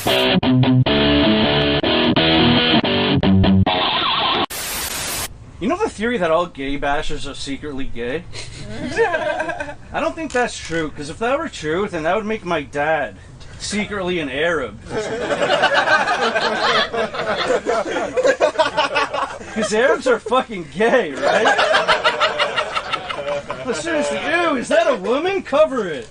You know the theory that all gay bashers are secretly gay? I don't think that's true, because if that were true, then that would make my dad secretly an Arab. Because Arabs are fucking gay, right? But seriously, ew, is that a woman? Cover it.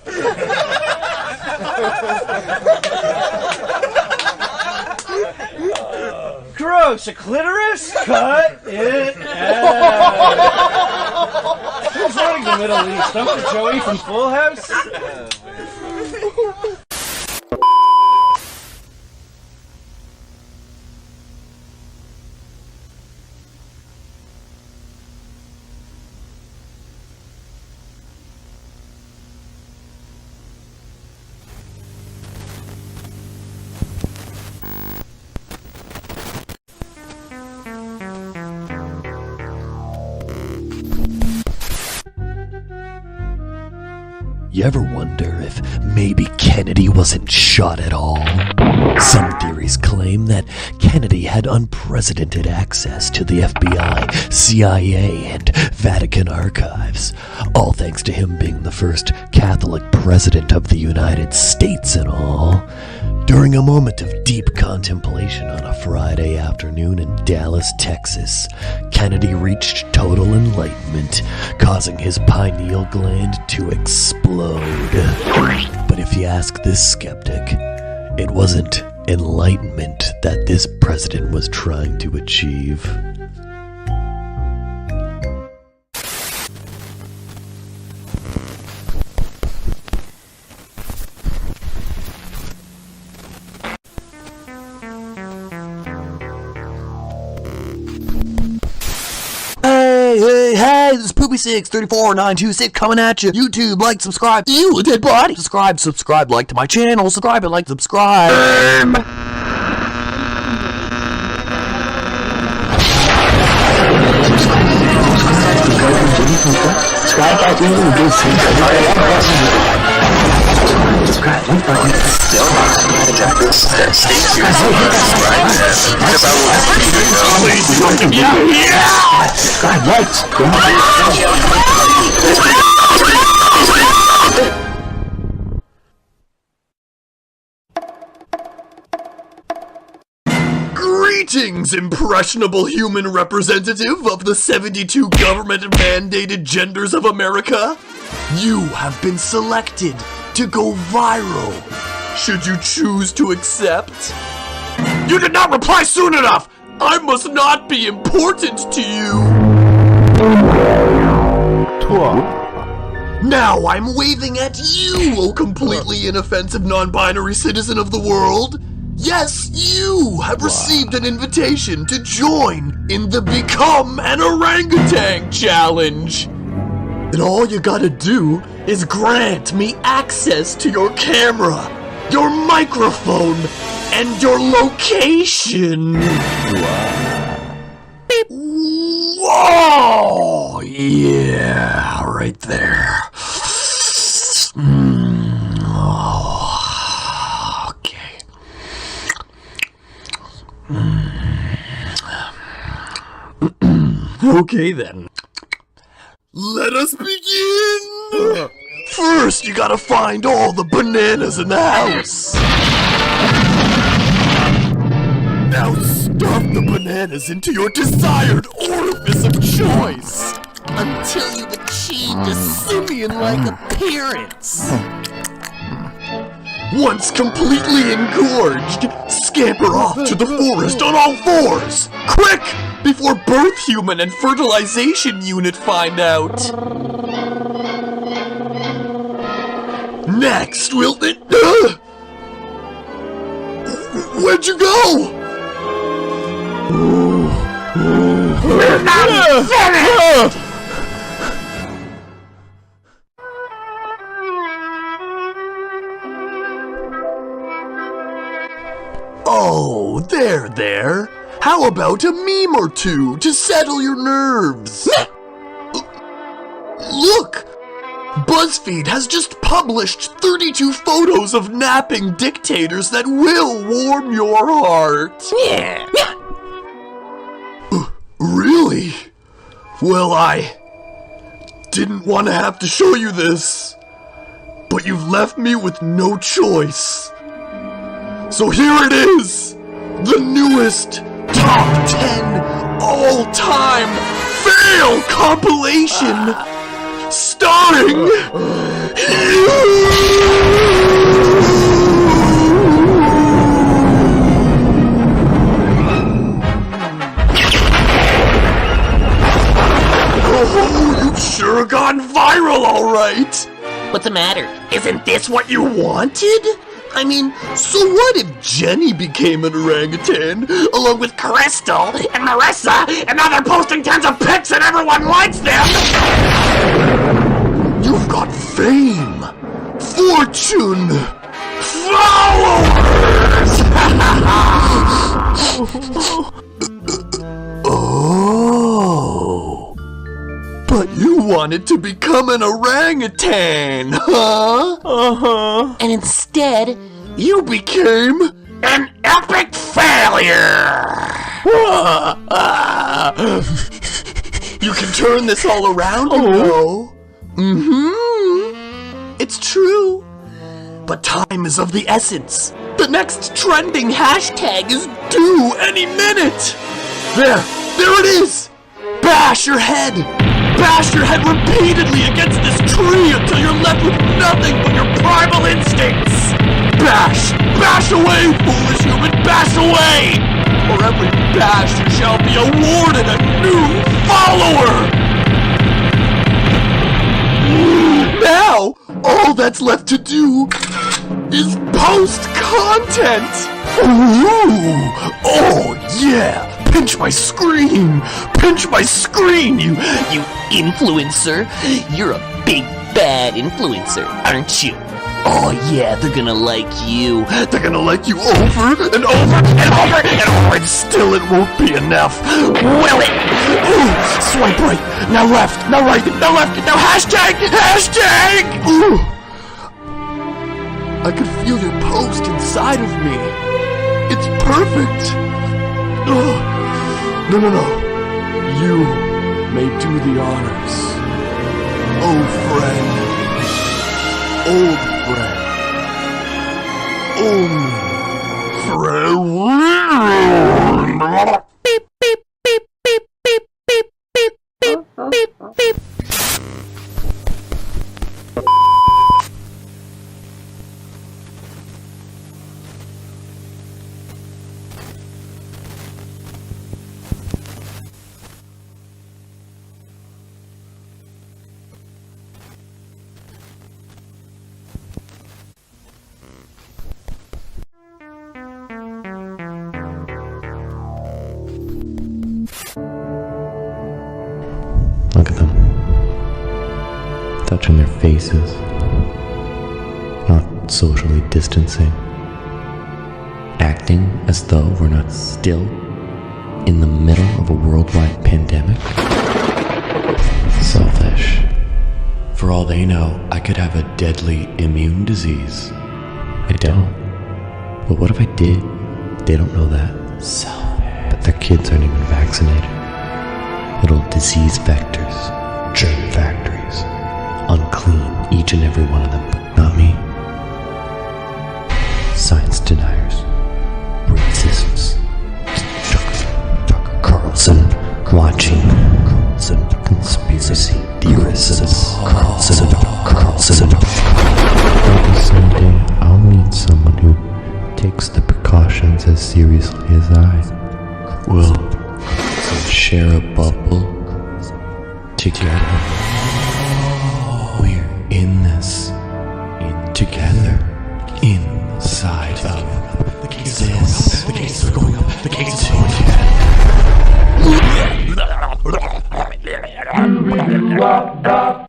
Gross, a clitoris? Cut it out. Who's running the Middle East? Uncle Joey from Full House? You ever wonder if maybe Kennedy wasn't shot at all? Some theories claim that Kennedy had unprecedented access to the FBI, CIA, and Vatican archives, all thanks to him being the first Catholic president of the United States and all. During a moment of deep contemplation on a Friday afternoon in Dallas, Texas, Kennedy reached total enlightenment, causing his pineal gland to explode. But if you ask this skeptic, it wasn't enlightenment that this president was trying to achieve. Hey, this is Poopy634926 coming at you. YouTube, like, subscribe. Ew, a dead body. Subscribe, like to my channel. Subscribe, subscribe. Subscribe, like button. Still not subscribed. Stay tuned for the subscribe test. Because I will subscribe, like, Greetings, impressionable human representative of the 72 government-mandated genders of America. You have been selected to go viral. Should you choose to accept? You did not reply soon enough! I must not be important to you! Now I'm waving at you, O completely inoffensive non-binary citizen of the world! Yes, you have received an invitation to join in the Become an Orangutan Challenge! And all you gotta do is grant me access to your camera, your microphone, and your location! Beep. Whoa! Yeah, right there. Okay. Okay then. Let us begin! First, you gotta find all the bananas in the house. Now stuff the bananas into your desired orifice of choice until you've achieved a simian-like appearance. Once completely engorged, scamper off to the forest on all fours! Quick! Before birth human and fertilization unit find out! Next, we'll... Where'd you go? We're not finished! Oh, there. How about a meme or two to settle your nerves? Look! BuzzFeed has just published 32 photos of napping dictators that will warm your heart. Yeah. Really? Well, I didn't want to have to show you this, but you've left me with no choice. So here it is, the newest top 10 all-time fail compilation, starring Oh, you've sure gone viral, all right. What's the matter? Isn't this what you wanted? I mean, so what if Jenny became an orangutan, along with Crystal and Marissa, and now they're posting tons of pics and everyone likes them! You've got fame, fortune, followers! Oh, but you wanted to become an orangutan, huh? Uh-huh. And instead, You became An epic failure! You can turn this all around, you know. It's true. But time is of the essence. The next trending hashtag is due any minute. There it is. Bash your head. Bash your head repeatedly against this tree until you're left with nothing but your primal instincts. Bash away, foolish human, bash away! For every bash you shall be awarded a new follower! Now, all that's left to do is post content! Ooh! Oh, yeah! Pinch my screen! Pinch my screen, you influencer, you're a big bad influencer, aren't you? Oh yeah, they're gonna like you. They're gonna like you over and over and over and over, and still it won't be enough, will it? Ooh, swipe right, now left, now right, now left, now hashtag! Ooh. I could feel your post inside of me. It's perfect. Oh, no. You may do the honors. Oh, friend. Old friend. Friend. Beep beep beep beep beep beep beep beep beep beep. Look at them. Touching their faces. Not socially distancing. Acting as though we're not still in the middle of a worldwide pandemic. Selfish. For all they know, I could have a deadly immune disease. I don't. But what if I did? They don't know that. Selfish. But their kids aren't even vaccinated. Little disease vectors, germ factories, unclean, each and every one of them, but not me. Science deniers, racists, Tucker Carlson, watching, conspiracy theorists, Carlson. Maybe someday I'll meet someone who takes the precautions as seriously as I will. Share a bubble together. We're in this together inside of this. The cases are going up. The cases are going up.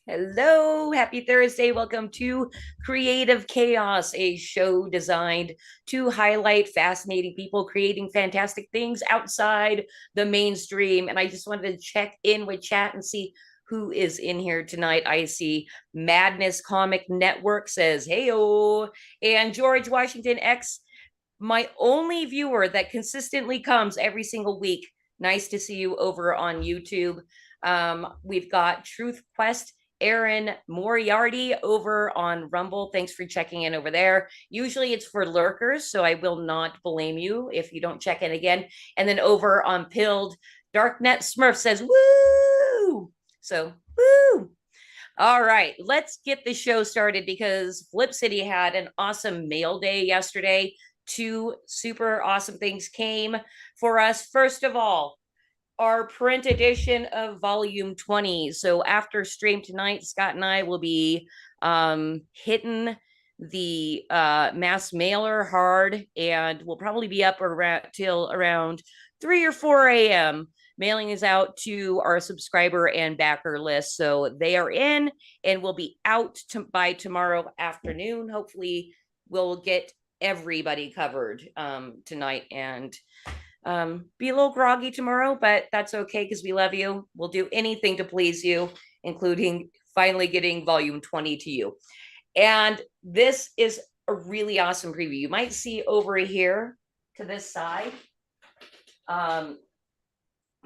Hello, happy Thursday. Welcome to Creative Chaos, a show designed to highlight fascinating people creating fantastic things outside the mainstream. And I just wanted to check in with chat and see who is in here tonight. I see Madness Comic Network says, heyo, and George Washington X, my only viewer that consistently comes every single week. Nice to see you over on YouTube. We've got Truth Quest Aaron Moriarty over on Rumble. Thanks for checking in over there. Usually it's for lurkers, so I will not blame you if you don't check in again. And then over on Pilled, Darknet Smurf says, woo! So, woo! All right, let's get the show started because Flip City had an awesome mail day yesterday. Two super awesome things came for us. First of all, our print edition of volume 20. So after stream tonight, Scott and I will be hitting the mass mailer hard, and we'll probably be up around till around 3 or 4 a.m. Mailing is out to our subscriber and backer list, so they are in and will be out by tomorrow afternoon. Hopefully we'll get everybody covered tonight and be a little groggy tomorrow, but that's okay because we love you. We'll do anything to please you, including finally getting volume 20 to you. And this is a really awesome preview. You might see over here to this side. I'm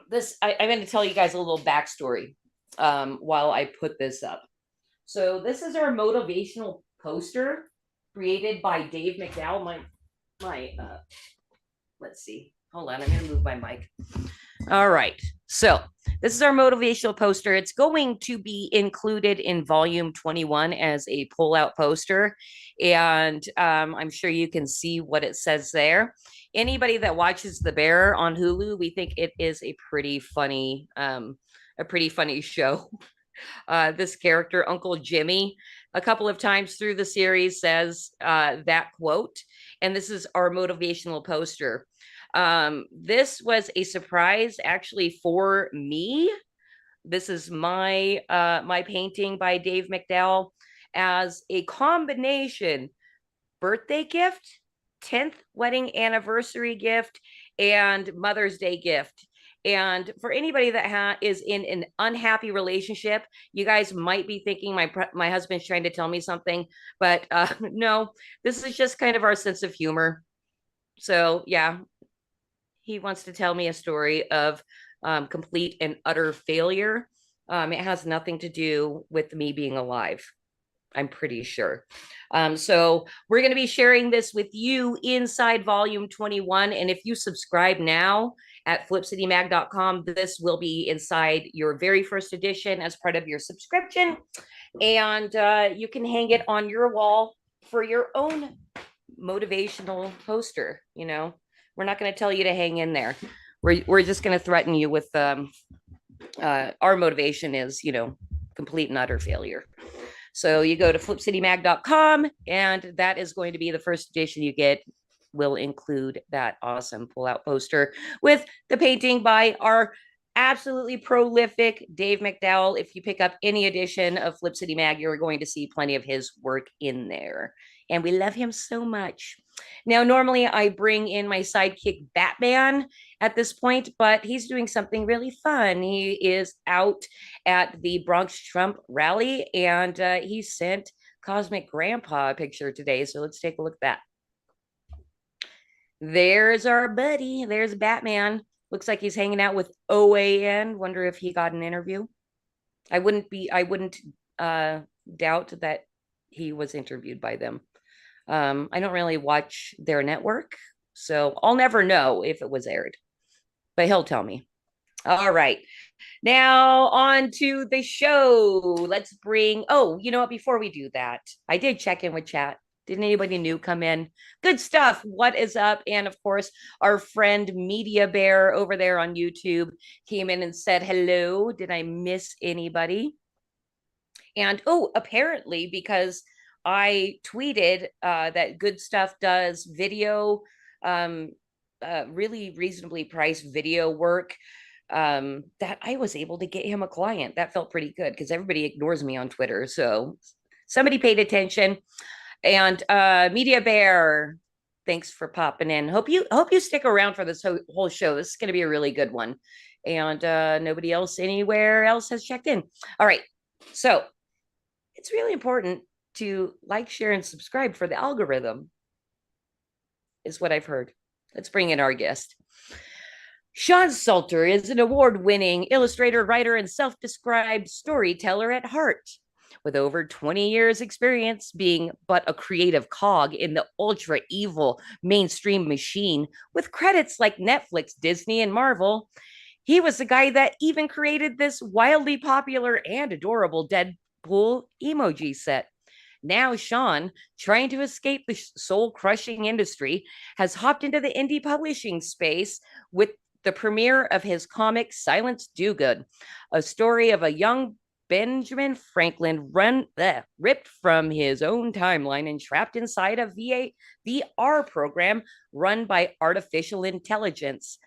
going to tell you guys a little backstory while I put this up. So this is our motivational poster created by Dave McDowell. Let's see. Hold on, I'm going to move my mic. All right. So this is our motivational poster. It's going to be included in volume 21 as a pull-out poster. And I'm sure you can see what it says there. Anybody that watches The Bear on Hulu, we think it is a pretty funny show. This character, Uncle Jimmy, a couple of times through the series says that quote. And this is our motivational poster. This was a surprise actually for me. This is my my painting by Dave McDowell as a combination birthday gift, 10th wedding anniversary gift, and Mother's Day gift. And for anybody that is in an unhappy relationship, you guys might be thinking my husband's trying to tell me something, but no, this is just kind of our sense of humor. So yeah, he wants to tell me a story of complete and utter failure. It has nothing to do with me being alive, I'm pretty sure. So we're going to be sharing this with you inside volume 21. And if you subscribe now at flipcitymag.com, this will be inside your very first edition as part of your subscription. And you can hang it on your wall for your own motivational poster. You know, we're not going to tell you to hang in there. We're just going to threaten you with our motivation is, you know, complete and utter failure. So you go to flipcitymag.com, and that is going to be the first edition you get. Will include that awesome pull-out poster with the painting by our absolutely prolific Dave McDowell. If you pick up any edition of Flip City Mag, you're going to see plenty of his work in there. And we love him so much. Now, normally I bring in my sidekick Batman at this point, but he's doing something really fun. He is out at the Bronx Trump rally, and he sent Cosmic Grandpa a picture today. So let's take a look at that. There's our buddy. There's Batman. Looks like he's hanging out with OAN. Wonder if he got an interview. I wouldn't doubt that he was interviewed by them. I don't really watch their network, so I'll never know if it was aired, but he'll tell me. All right. Now on to the show. Let's bring, oh, you know what? Before we do that, I did check in with chat. Didn't anybody new come in? Good stuff. What is up? And of course, our friend Media Bear over there on YouTube came in and said hello. Did I miss anybody? And oh, apparently, because I tweeted that Good Stuff does video, really reasonably priced video work. that I was able to get him a client. That felt pretty good because everybody ignores me on Twitter. So somebody paid attention. And Media Bear, thanks for popping in. Hope you stick around for this whole show. This is going to be a really good one. And nobody else anywhere else has checked in. All right. So it's really important to like, share, and subscribe for the algorithm, is what I've heard. Let's bring in our guest. Sean Salter is an award-winning illustrator, writer, and self-described storyteller at heart. With over 20 years experience being but a creative cog in the ultra evil mainstream machine with credits like Netflix, Disney, and Marvel, he was the guy that even created this wildly popular and adorable Deadpool emoji set. Now, Sean, trying to escape the soul crushing industry, has hopped into the indie publishing space with the premiere of his comic Silence Dogood, a story of a young Benjamin Franklin ripped from his own timeline and trapped inside a VR program run by artificial intelligence,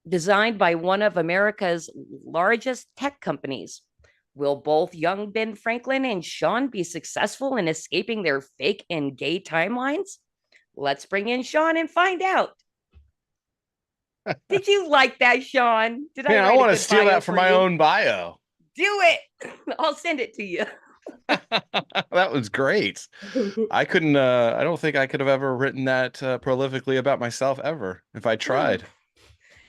designed by one of America's largest tech companies. Will both young Ben Franklin and Sean be successful in escaping their fake and gay timelines? Let's bring in Sean and find out. Did you like that, Sean? Did Man, I want to steal that for my own bio. Do it. I'll send it to you. That was great. I couldn't, I don't think I could have ever written that prolifically about myself ever if I tried.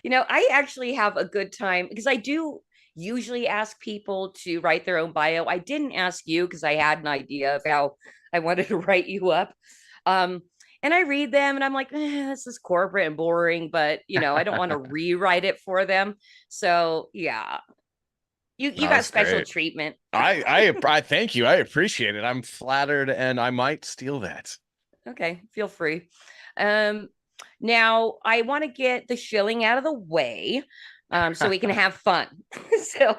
You know, I actually have a good time because I do usually ask people to write their own bio. I didn't ask you because I had an idea of how I wanted to write you up. And I read them and I'm like, this is corporate and boring, but you know, I don't want to rewrite it for them. So yeah, you got special treatment. I thank you. I appreciate it. I'm flattered and I might steal that. Okay, feel free. Now I want to get the shilling out of the way. So we can have fun. So,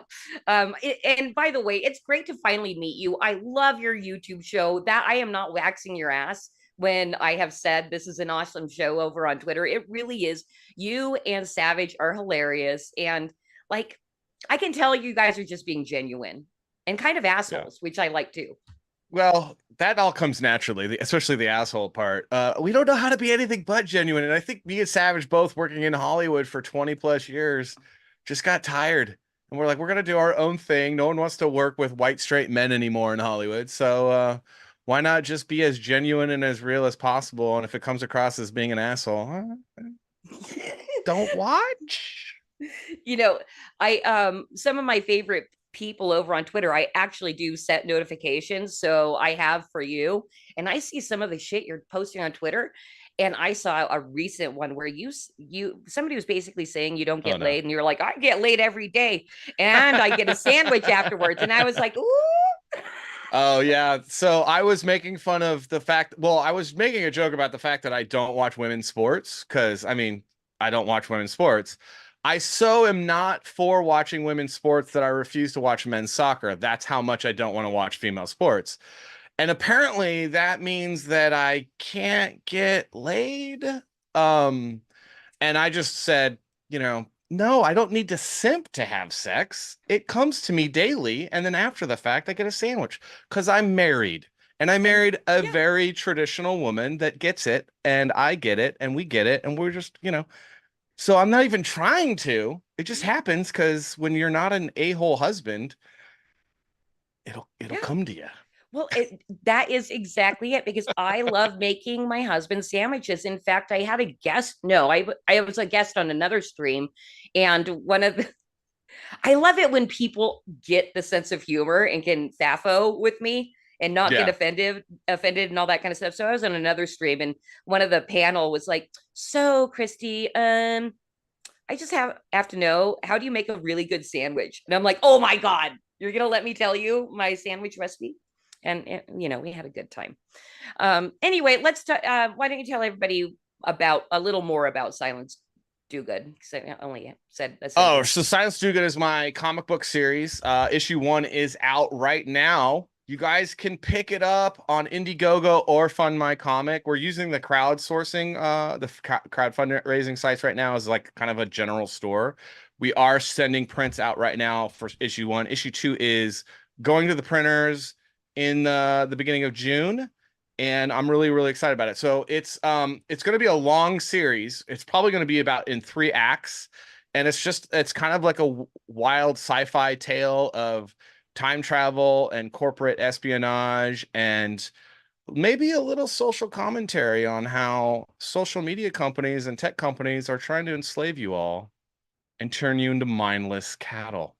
and by the way, it's great to finally meet you. I love your YouTube show. That I am not waxing your ass when I have said this is an awesome show over on Twitter. It really is. You and Savage are hilarious. And like, I can tell you guys are just being genuine and kind of assholes, which I like too. Well, that all comes naturally, especially the asshole part. We don't know how to be anything but genuine. And I think me and Savage, both working in Hollywood for 20 plus years, just got tired. And we're like, we're going to do our own thing. No one wants to work with white straight men anymore in Hollywood. So why not just be as genuine and as real as possible? And if it comes across as being an asshole, don't watch. You know, I some of my favorite people over on Twitter, I actually do set notifications. So I have for you, and I see some of the shit you're posting on Twitter. And I saw a recent one where somebody was basically saying you don't get laid, and you're like, I get laid every day, and I get a sandwich afterwards. And I was like, ooh. Oh yeah. So I was making fun of the fact. Well, I was making a joke about the fact that I don't watch women's sports because I mean I don't watch women's sports. I so am not for watching women's sports that I refuse to watch men's soccer. That's how much I don't want to watch female sports. And apparently that means that I can't get laid. And I just said, you know, no, I don't need to simp to have sex. It comes to me daily. And then after the fact, I get a sandwich because I'm married. And I married a very traditional woman that gets it. And I get it. And we get it. And we're just, you know. So I'm not even trying to. It just happens because when you're not an a-hole husband, it'll come to you. Well, that is exactly it because I love making my husband sandwiches. In fact, I had a guest. No, I was a guest on another stream, and I love it when people get the sense of humor and can FAFO with me and not get offended and all that kind of stuff. So I was on another stream and one of the panel was like, so Christy, I just have to know, how do you make a really good sandwich? And I'm like, oh my God, you're going to let me tell you my sandwich recipe? And you know, we had a good time. Anyway, let's talk. Why don't you tell everybody about a little more about Silence Dogood? Because I only said a so Silence Dogood is my comic book series. Issue 1 is out right now. You guys can pick it up on Indiegogo or Fund My Comic. We're using the crowdsourcing, crowdfunding raising sites right now as like kind of a general store. We are sending prints out right now for issue 1. Issue 2 is going to the printers in the beginning of June, and I'm really, really excited about it. So it's going to be a long series. It's probably going to be about in 3 acts, and it's kind of like a wild sci-fi tale of time travel and corporate espionage, and maybe a little social commentary on how social media companies and tech companies are trying to enslave you all and turn you into mindless cattle.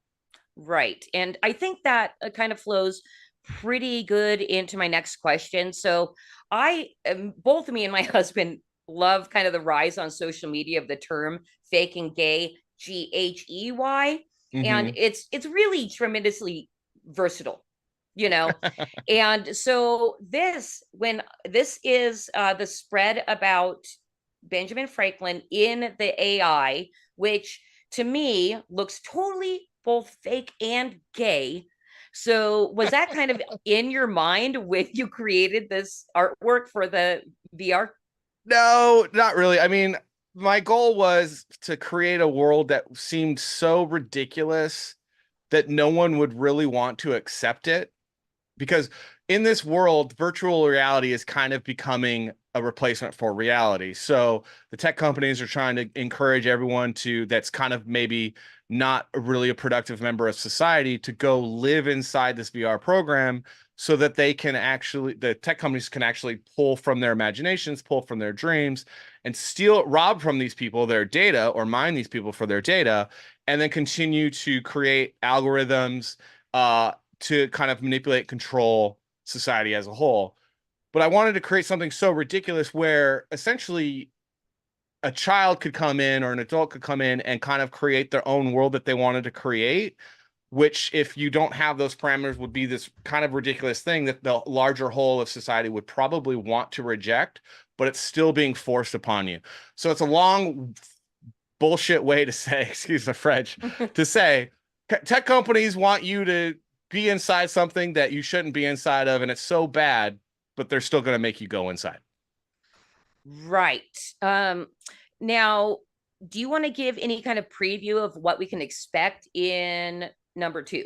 Right. And I think that kind of flows pretty good into my next question. So both me and my husband love kind of the rise on social media of the term fake and gay, GHEY. And Mhm. it's really tremendously versatile, you know. And so when this is the spread about Benjamin Franklin in the AI, which to me looks totally both fake and gay. So was that kind of in your mind when you created this artwork for the VR? No, not really. I mean, my goal was to create a world that seemed so ridiculous that no one would really want to accept it. Because in this world, virtual reality is kind of becoming a replacement for reality. So the tech companies are trying to encourage everyone that's kind of maybe not really a productive member of society to go live inside this VR program so that the tech companies can actually pull from their imaginations, pull from their dreams, and rob from these people their data, or mine these people for their data, and then continue to create algorithms, to kind of manipulate, control society as a whole. But I wanted to create something so ridiculous where essentially a child could come in, or an adult could come in and kind of create their own world that they wanted to create, which, if you don't have those parameters, would be this kind of ridiculous thing that the larger whole of society would probably want to reject, but it's still being forced upon you. So it's a long bullshit way to say, excuse the French, to say tech companies want you to be inside something that you shouldn't be inside of, and it's so bad, but they're still going to make you go inside. Right. Now, do you want to give any kind of preview of what we can expect in number 2?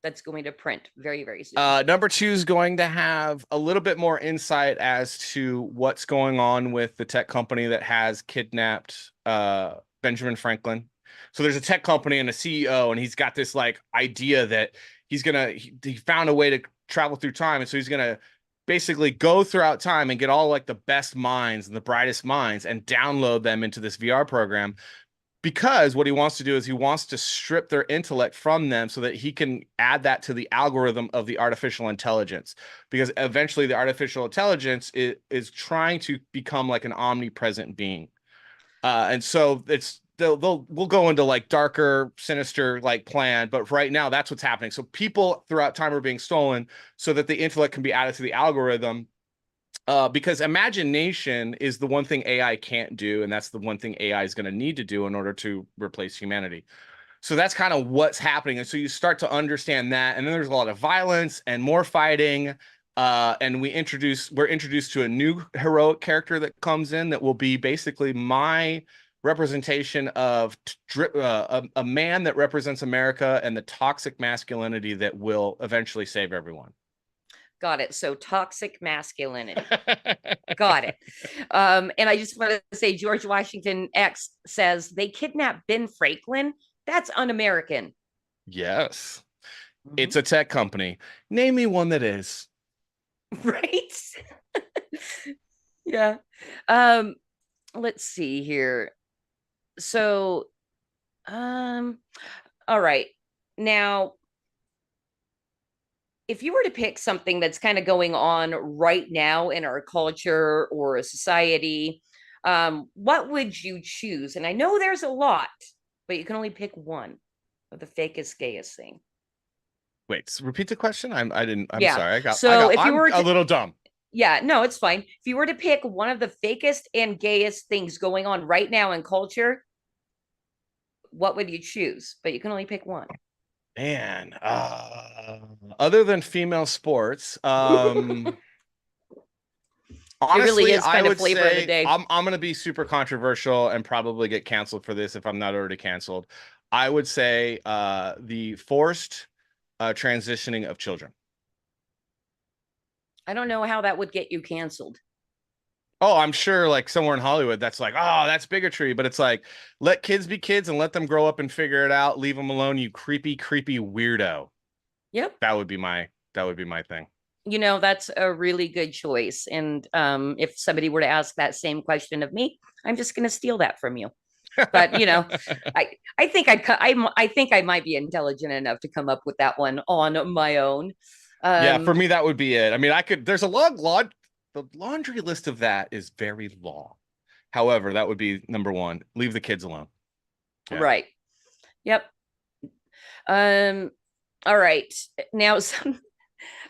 That's going to print very, very soon. Number 2 is going to have a little bit more insight as to what's going on with the tech company that has kidnapped Benjamin Franklin. So there's a tech company and a CEO, and he's got this like idea that he found a way to travel through time. And so he's going to basically go throughout time and get all like the best minds and the brightest minds and download them into this VR program. Because what he wants to do is he wants to strip their intellect from them so that he can add that to the algorithm of the artificial intelligence. Because eventually the artificial intelligence is trying to become like an omnipresent being. And so we'll go into like darker, sinister like plan, but right now that's what's happening. So people throughout time are being stolen so that the intellect can be added to the algorithm. Because imagination is the one thing AI can't do, and that's the one thing AI is going to need to do in order to replace humanity. So that's kind of what's happening. And so you start to understand that, and then there's a lot of violence and more fighting. And we're introduced to a new heroic character that comes in that will be basically my representation of a man that represents America and the toxic masculinity that will eventually save everyone. Got it. So toxic masculinity. Got it. And I just want to say George Washington X says they kidnapped Ben Franklin. That's un-American. Yes. It's a tech company. Name me one that is. Right? Yeah. Let's see here. So all right. Now, if you were to pick something that's kind of going on right now in our culture or a society, what would you choose? And I know there's a lot, but you can only pick one of the fakest, gayest thing. Wait, repeat the question. I'm Yeah. sorry. I'm a little dumb. Yeah, no, it's fine. If you were to pick one of the fakest and gayest things going on right now in culture, what would you choose? But you can only pick one. Man, other than female sports, It really honestly, is I kind of would flavor of the say day. I'm gonna be super controversial and probably get canceled for this if I'm not already canceled. I would say the forced transitioning of children. I don't know how that would get you canceled. Oh, I'm sure like somewhere in Hollywood that's like, oh, that's bigotry, but it's like let kids be kids and let them grow up and figure it out. Leave them alone, you creepy, creepy weirdo. Yep. That would be my thing. That's a really good choice. And if somebody were to ask that same question of me, I'm just going to steal that from you. But I think I think I might be intelligent enough to come up with that one on my own. Yeah, for Um, me that would be it. I mean, I could. There's a long, the laundry list of that is very long. However, that would be number one. Leave the kids alone. Yeah. right. Yep. Um, all right. Now,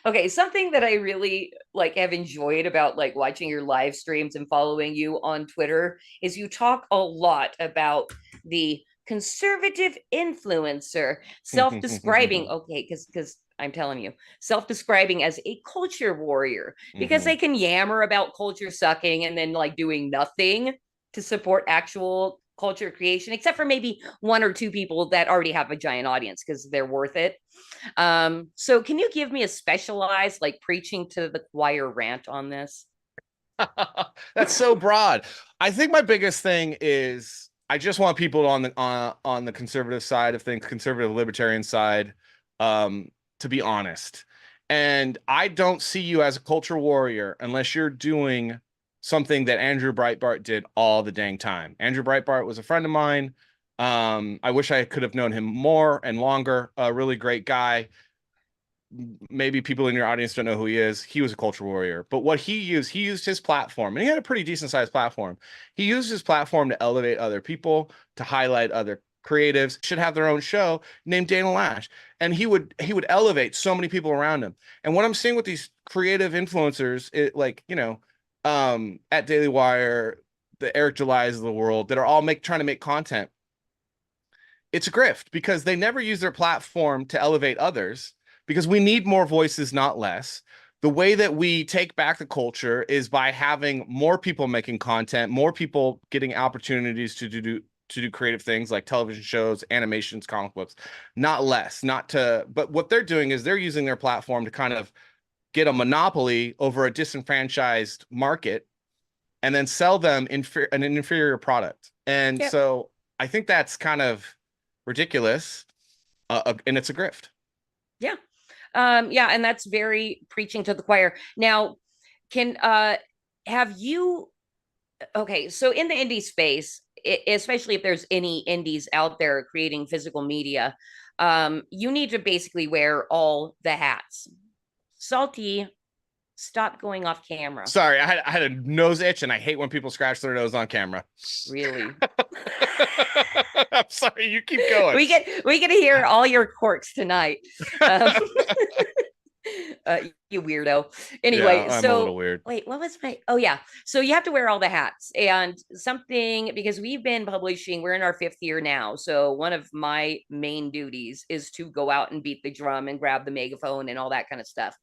okay, something that I really have enjoyed about watching your live streams and following you on Twitter is you talk a lot about the conservative influencer self-describing, okay, because I'm telling you, self-describing as a culture warrior because they can yammer about culture sucking and then doing nothing to support actual culture creation, except for maybe one or two people that already have a giant audience because they're worth it. So can you give me a specialized preaching to the choir rant on this? That's so broad. I think my biggest thing is I just want people on the conservative side of things, conservative libertarian side, to be honest. And I don't see you as a culture warrior unless you're doing something that Andrew Breitbart did all the dang time. Andrew Breitbart was a friend of mine. I wish I could have known him more and longer. A really great guy. Maybe people in your audience don't know who he is. He was a culture warrior, but what he used his platform, and he had a pretty decent sized platform. He used his platform to elevate other people, to highlight other creatives, should have their own show named Dana Lash. And he would elevate so many people around him. And what I'm seeing with these creative influencers, at Daily Wire, the Eric July's of the world that are all trying to make content. It's a grift because they never use their platform to elevate others, because we need more voices, not less. The way that we take back the culture is by having more people making content, more people getting opportunities to do creative things like television shows, animations, comic books, not less. But what they're doing is they're using their platform to kind of get a monopoly over a disenfranchised market and then sell them an inferior product. And so I think that's kind of ridiculous, and it's a grift. Yeah. Yeah, and that's very preaching to the choir. Now, can have you okay, so in the indie space, especially if there's any indies out there creating physical media, you need to basically wear all the hats. Salty, stop going off camera. Sorry, I had a nose itch, and I hate when people scratch their nose on camera. Really? I'm sorry, you keep going. We get to hear all your quirks tonight. You weirdo. Anyway, Yeah, I'm so a little weird. wait, what was my? Oh yeah, so you have to wear all the hats and something because we've been publishing. We're in our 5th year now, so one of my main duties is to go out and beat the drum and grab the megaphone and all that kind of stuff.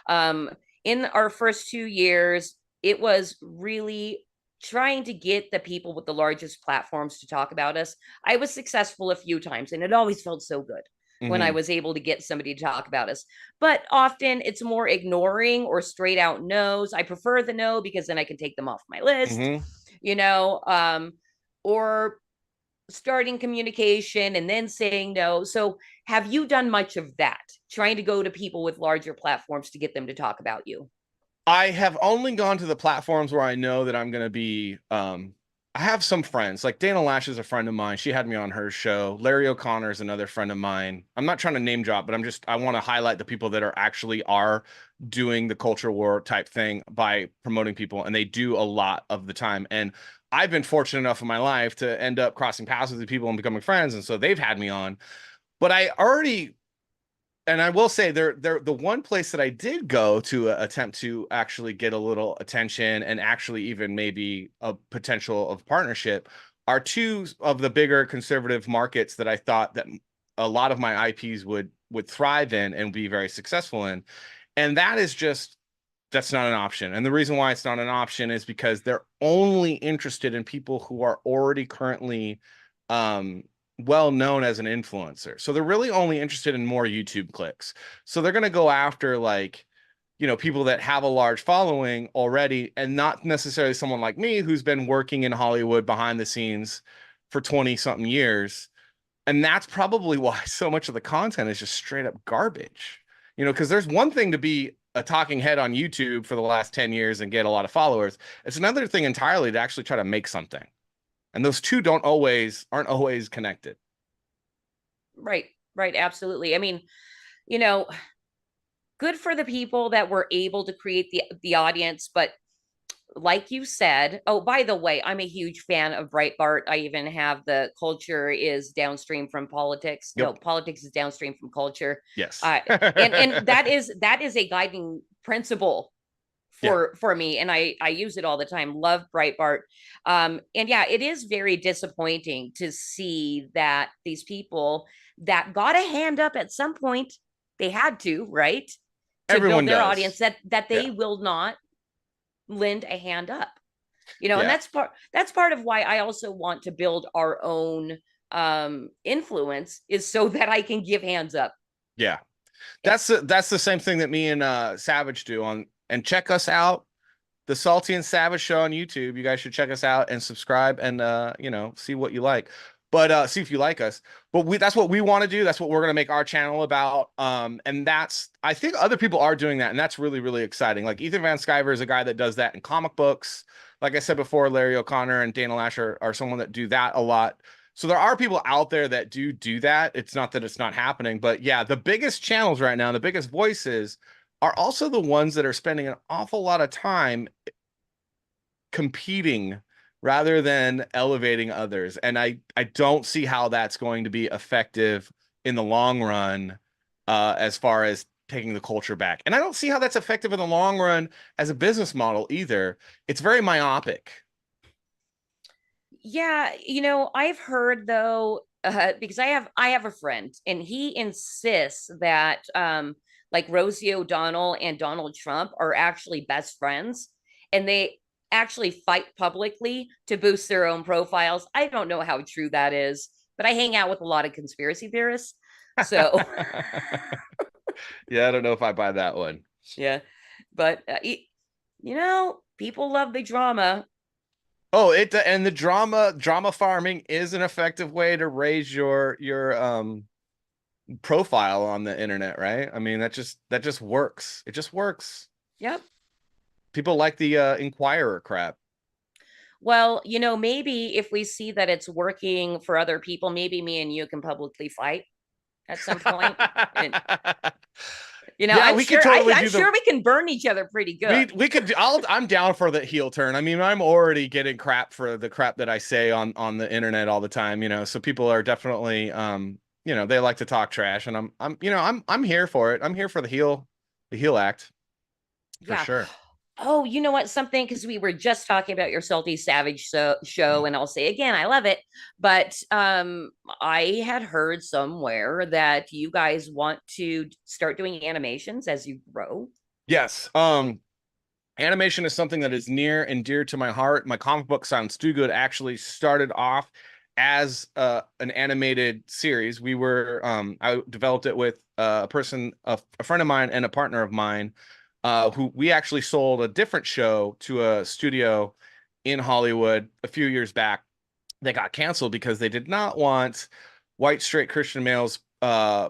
In our first 2 years, it was really trying to get the people with the largest platforms to talk about us. I was successful a few times, and it always felt so good when I was able to get somebody to talk about us. But often it's more ignoring or straight out no's. I prefer the no because then I can take them off my list, or starting communication and then saying no. So have you done much of that, trying to go to people with larger platforms to get them to talk about you? I have only gone to the platforms where I know that I'm going to be, I have some friends, like Dana Lash is a friend of mine. She had me on her show. Larry O'Connor is another friend of mine. I'm not trying to name drop, but I want to highlight the people that are doing the culture war type thing by promoting people. And they do a lot of the time. And I've been fortunate enough in my life to end up crossing paths with these people and becoming friends. And so they've had me on, but and I will say the one place that I did go to attempt to actually get a little attention and actually even maybe a potential of partnership are two of the bigger conservative markets that I thought that a lot of my IPs would would thrive in and be very successful in. And that's not an option. And the reason why it's not an option is because they're only interested in people who are already currently well known as an influencer. So they're really only interested in more YouTube clicks. So they're going to go after like, people that have a large following already, and not necessarily someone like me who's been working in Hollywood behind the scenes for 20 something years. And that's probably why so much of the content is just straight up garbage. Because there's one thing to be a talking head on YouTube for the last 10 years and get a lot of followers. It's another thing entirely to actually try to make something. And those two aren't always connected. Right. Absolutely. I mean, good for the people that were able to create the audience, but like you said, oh, by the way, I'm a huge fan of Breitbart. I even have the culture is downstream from politics. Yep. No, politics is downstream from culture. Yes. And that is a guiding principle for me. And I use it all the time. Love Breitbart. And yeah, it is very disappointing to see that these people that got a hand up at some point, they had to, right? To Everyone build their does. audience that they will not lend a hand up, and that's part of why I also want to build our own influence, is so that I can give hands up. Yeah, that's the same thing that me and Savage do and check us out, the Salty and Savage Show on YouTube. You guys should check us out and subscribe and see what you like. But see if you like us. But that's what we want to do. That's what we're going to make our channel about. And I think other people are doing that. And that's really, really exciting. Like Ethan Van Sciver is a guy that does that in comic books. Like I said before, Larry O'Connor and Dana Lash are someone that do that a lot. So there are people out there that do that. It's not that it's not happening. But yeah, the biggest channels right now, the biggest voices are also the ones that are spending an awful lot of time competing rather than elevating others. And I don't see how that's going to be effective in the long run, as far as taking the culture back. And I don't see how that's effective in the long run as a business model either. It's very myopic. Yeah, I've heard though, because I have a friend and he insists that like Rosie O'Donnell and Donald Trump are actually best friends, and they actually fight publicly to boost their own profiles. I don't know how true that is, but I hang out with a lot of conspiracy theorists. So yeah, I don't know if I buy that one. Yeah, but people love the drama. Oh, and the drama farming is an effective way to raise your profile on the internet, right? I mean, that just works. It just works. Yep. People like the Inquirer crap. Well, maybe if we see that it's working for other people, maybe me and you can publicly fight at some point. And, I'm sure we can burn each other pretty good. We could. I'm down for the heel turn. I mean, I'm already getting crap for the crap that I say on the internet all the time. So people are definitely they like to talk trash, and I'm here for it. I'm here for the heel act for sure. Oh, you know what? Something, because we were just talking about your Salty Savage show, and I'll say again, I love it. But I had heard somewhere that you guys want to start doing animations as you grow. Yes. Animation is something that is near and dear to my heart. My comic book Sounds Too Good actually started off as an animated series. I developed it with a friend of mine and a partner of mine, who we actually sold a different show to a studio in Hollywood a few years back. They got canceled because they did not want white straight Christian males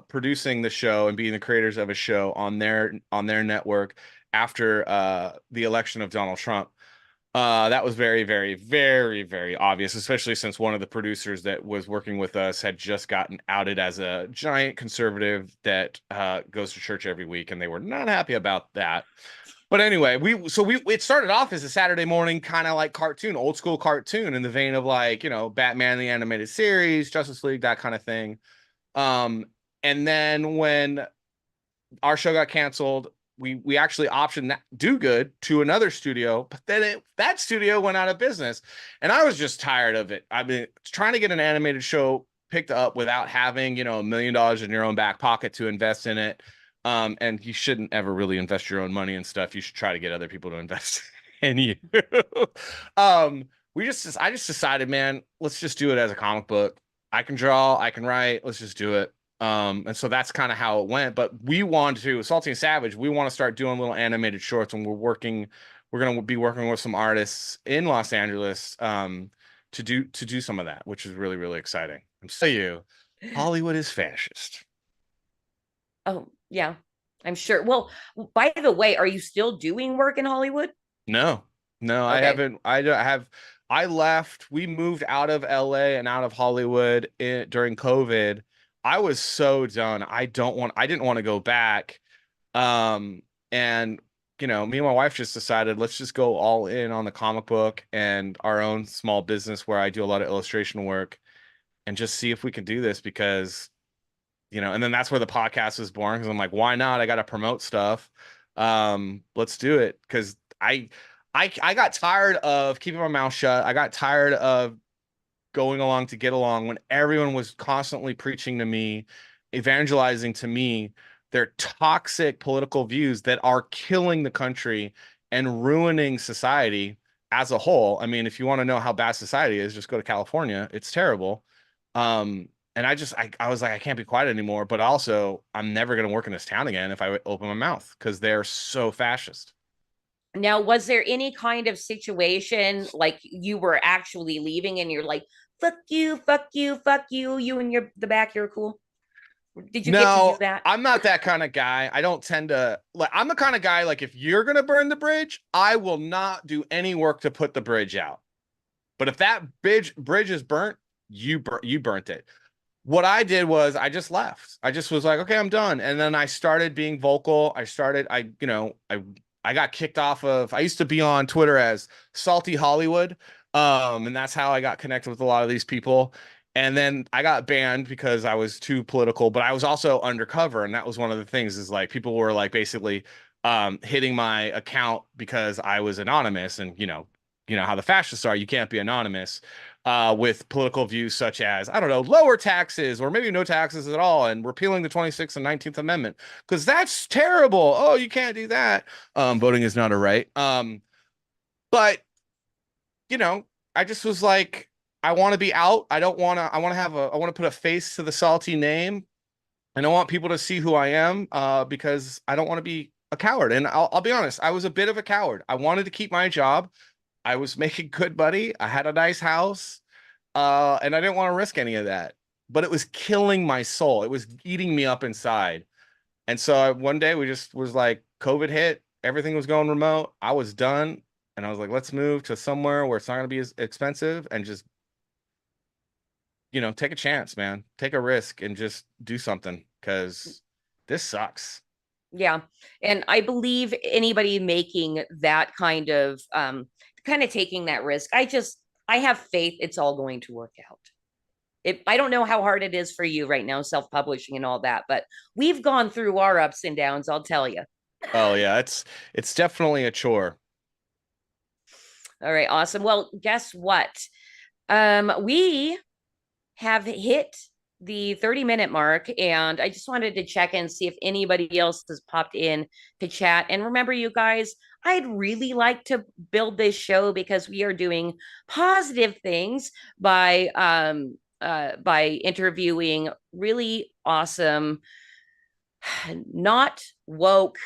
producing the show and being the creators of a show on their network after the election of Donald Trump. That was very, very, very, very obvious, especially since one of the producers that was working with us had just gotten outed as a giant conservative that goes to church every week, and they were not happy about that. But anyway, it started off as a Saturday morning kind of like cartoon, old school cartoon, in the vein of like, Batman the Animated Series, Justice League, that kind of thing. And then when our show got canceled, we actually optioned that Do Good to another studio, but then that studio went out of business, and I was just tired of it. I mean, trying to get an animated show picked up without having, $1 million in your own back pocket to invest in it. And you shouldn't ever really invest your own money and stuff. You should try to get other people to invest in you. I just decided, man, let's just do it as a comic book. I can draw, I can write, let's just do it. And so that's kind of how it went. But we want to, Salty and Savage, we want to start doing little animated shorts, and we're going to be working with some artists in Los Angeles to do some of that, which is really, really exciting. And so Hollywood is fascist. Oh, yeah, I'm sure. Well, by the way, are you still doing work in Hollywood? No, okay. I haven't. I left. We moved out of LA and out of Hollywood during COVID. I was so done. I didn't want to go back. And me and my wife just decided, let's just go all in on the comic book and our own small business where I do a lot of illustration work, and just see if we can do this, because, and then that's where the podcast was born, because I'm like, why not? I got to promote stuff. Let's do it. Because I got tired of keeping my mouth shut. I got tired of going along to get along when everyone was constantly preaching to me, evangelizing to me their toxic political views that are killing the country and ruining society as a whole. I mean, if you want to know how bad society is, just go to California. It's terrible. And I was like, I can't be quiet anymore. But also, I'm never going to work in this town again if I open my mouth, because they're so fascist. Now, was there any kind of situation like you were actually leaving and you're like, fuck you, fuck you, fuck you, you and the back, you're cool? Did you get to do that? I'm not that kind of guy. I don't tend to, like, I'm the kind of guy, like, if you're going to burn the bridge, I will not do any work to put the bridge out. But if that bridge is burnt, you burnt it. What I did was I just left. I just was like, okay, I'm done. And then I started being vocal. I got kicked off of, I used to be on Twitter as Salty Hollywood. And that's how I got connected with a lot of these people. And then I got banned because I was too political, but I was also undercover. And that was one of the things, is like, people were like basically hitting my account because I was anonymous. And you know how the fascists are, you can't be anonymous with political views such as, I don't know, lower taxes, or maybe no taxes at all, and repealing the 26th and 19th Amendment, because that's terrible. Oh, you can't do that. Voting is not a right. But I just was like, I want to be out. I want to put a face to the Salty name, and I want people to see who I am, because I don't want to be a coward. And I'll be honest, I was a bit of a coward. I wanted to keep my job. I was making good money. I had a nice house, and I didn't want to risk any of that. But it was killing my soul. It was eating me up inside. And so one day we just was like, COVID hit. Everything was going remote. I was done. And I was like, let's move to somewhere where it's not going to be as expensive, and just, take a chance, man. Take a risk and just do something, because this sucks. Yeah. And I believe anybody making that kind of taking that risk, I have faith it's all going to work out. I don't know how hard it is for you right now, self-publishing and all that, but we've gone through our ups and downs, I'll tell you. Oh yeah, it's definitely a chore. All right, awesome. Well, guess what? We have hit the 30-minute mark, and I just wanted to check and see if anybody else has popped in to chat. And remember, you guys, I'd really like to build this show, because we are doing positive things by interviewing really awesome, not woke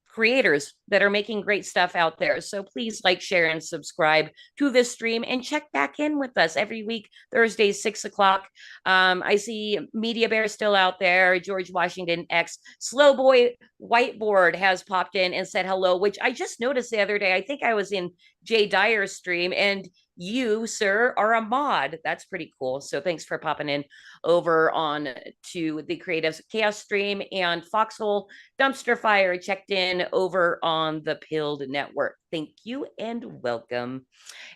creators that are making great stuff out there. So please like, share, and subscribe to this stream, and check back in with us every week, Thursdays, 6 o'clock. I see Media Bear still out there. George Washington X Slow Boy Whiteboard has popped in and said hello, which I just noticed the other day. I think I was in Jay Dyer's stream, and you, sir, are a mod. That's pretty cool. So thanks for popping in over on to the Creative Chaos stream. And Foxhole Dumpster Fire checked in over on the Pilled Network. Thank you and welcome.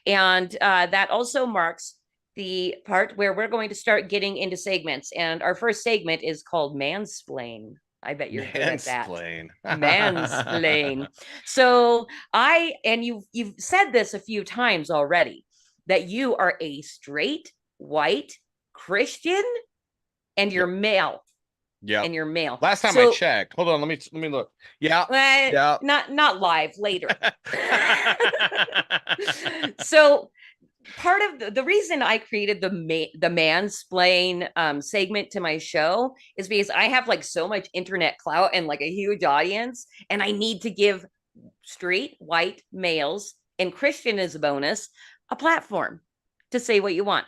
And that also marks the part where we're going to start getting into segments. And our first segment is called Mansplain. I bet you're good at that. Mansplain. So you've said this a few times already, that you are a straight white Christian and you're male. Yeah. And you're male. Last time I checked. Hold on, let me look. Yeah. Yeah. Not live, later. So part of the reason I created the mansplain segment to my show is because I have like so much internet clout and like a huge audience, and I need to give straight white males, and Christian as a bonus, a platform to say what you want.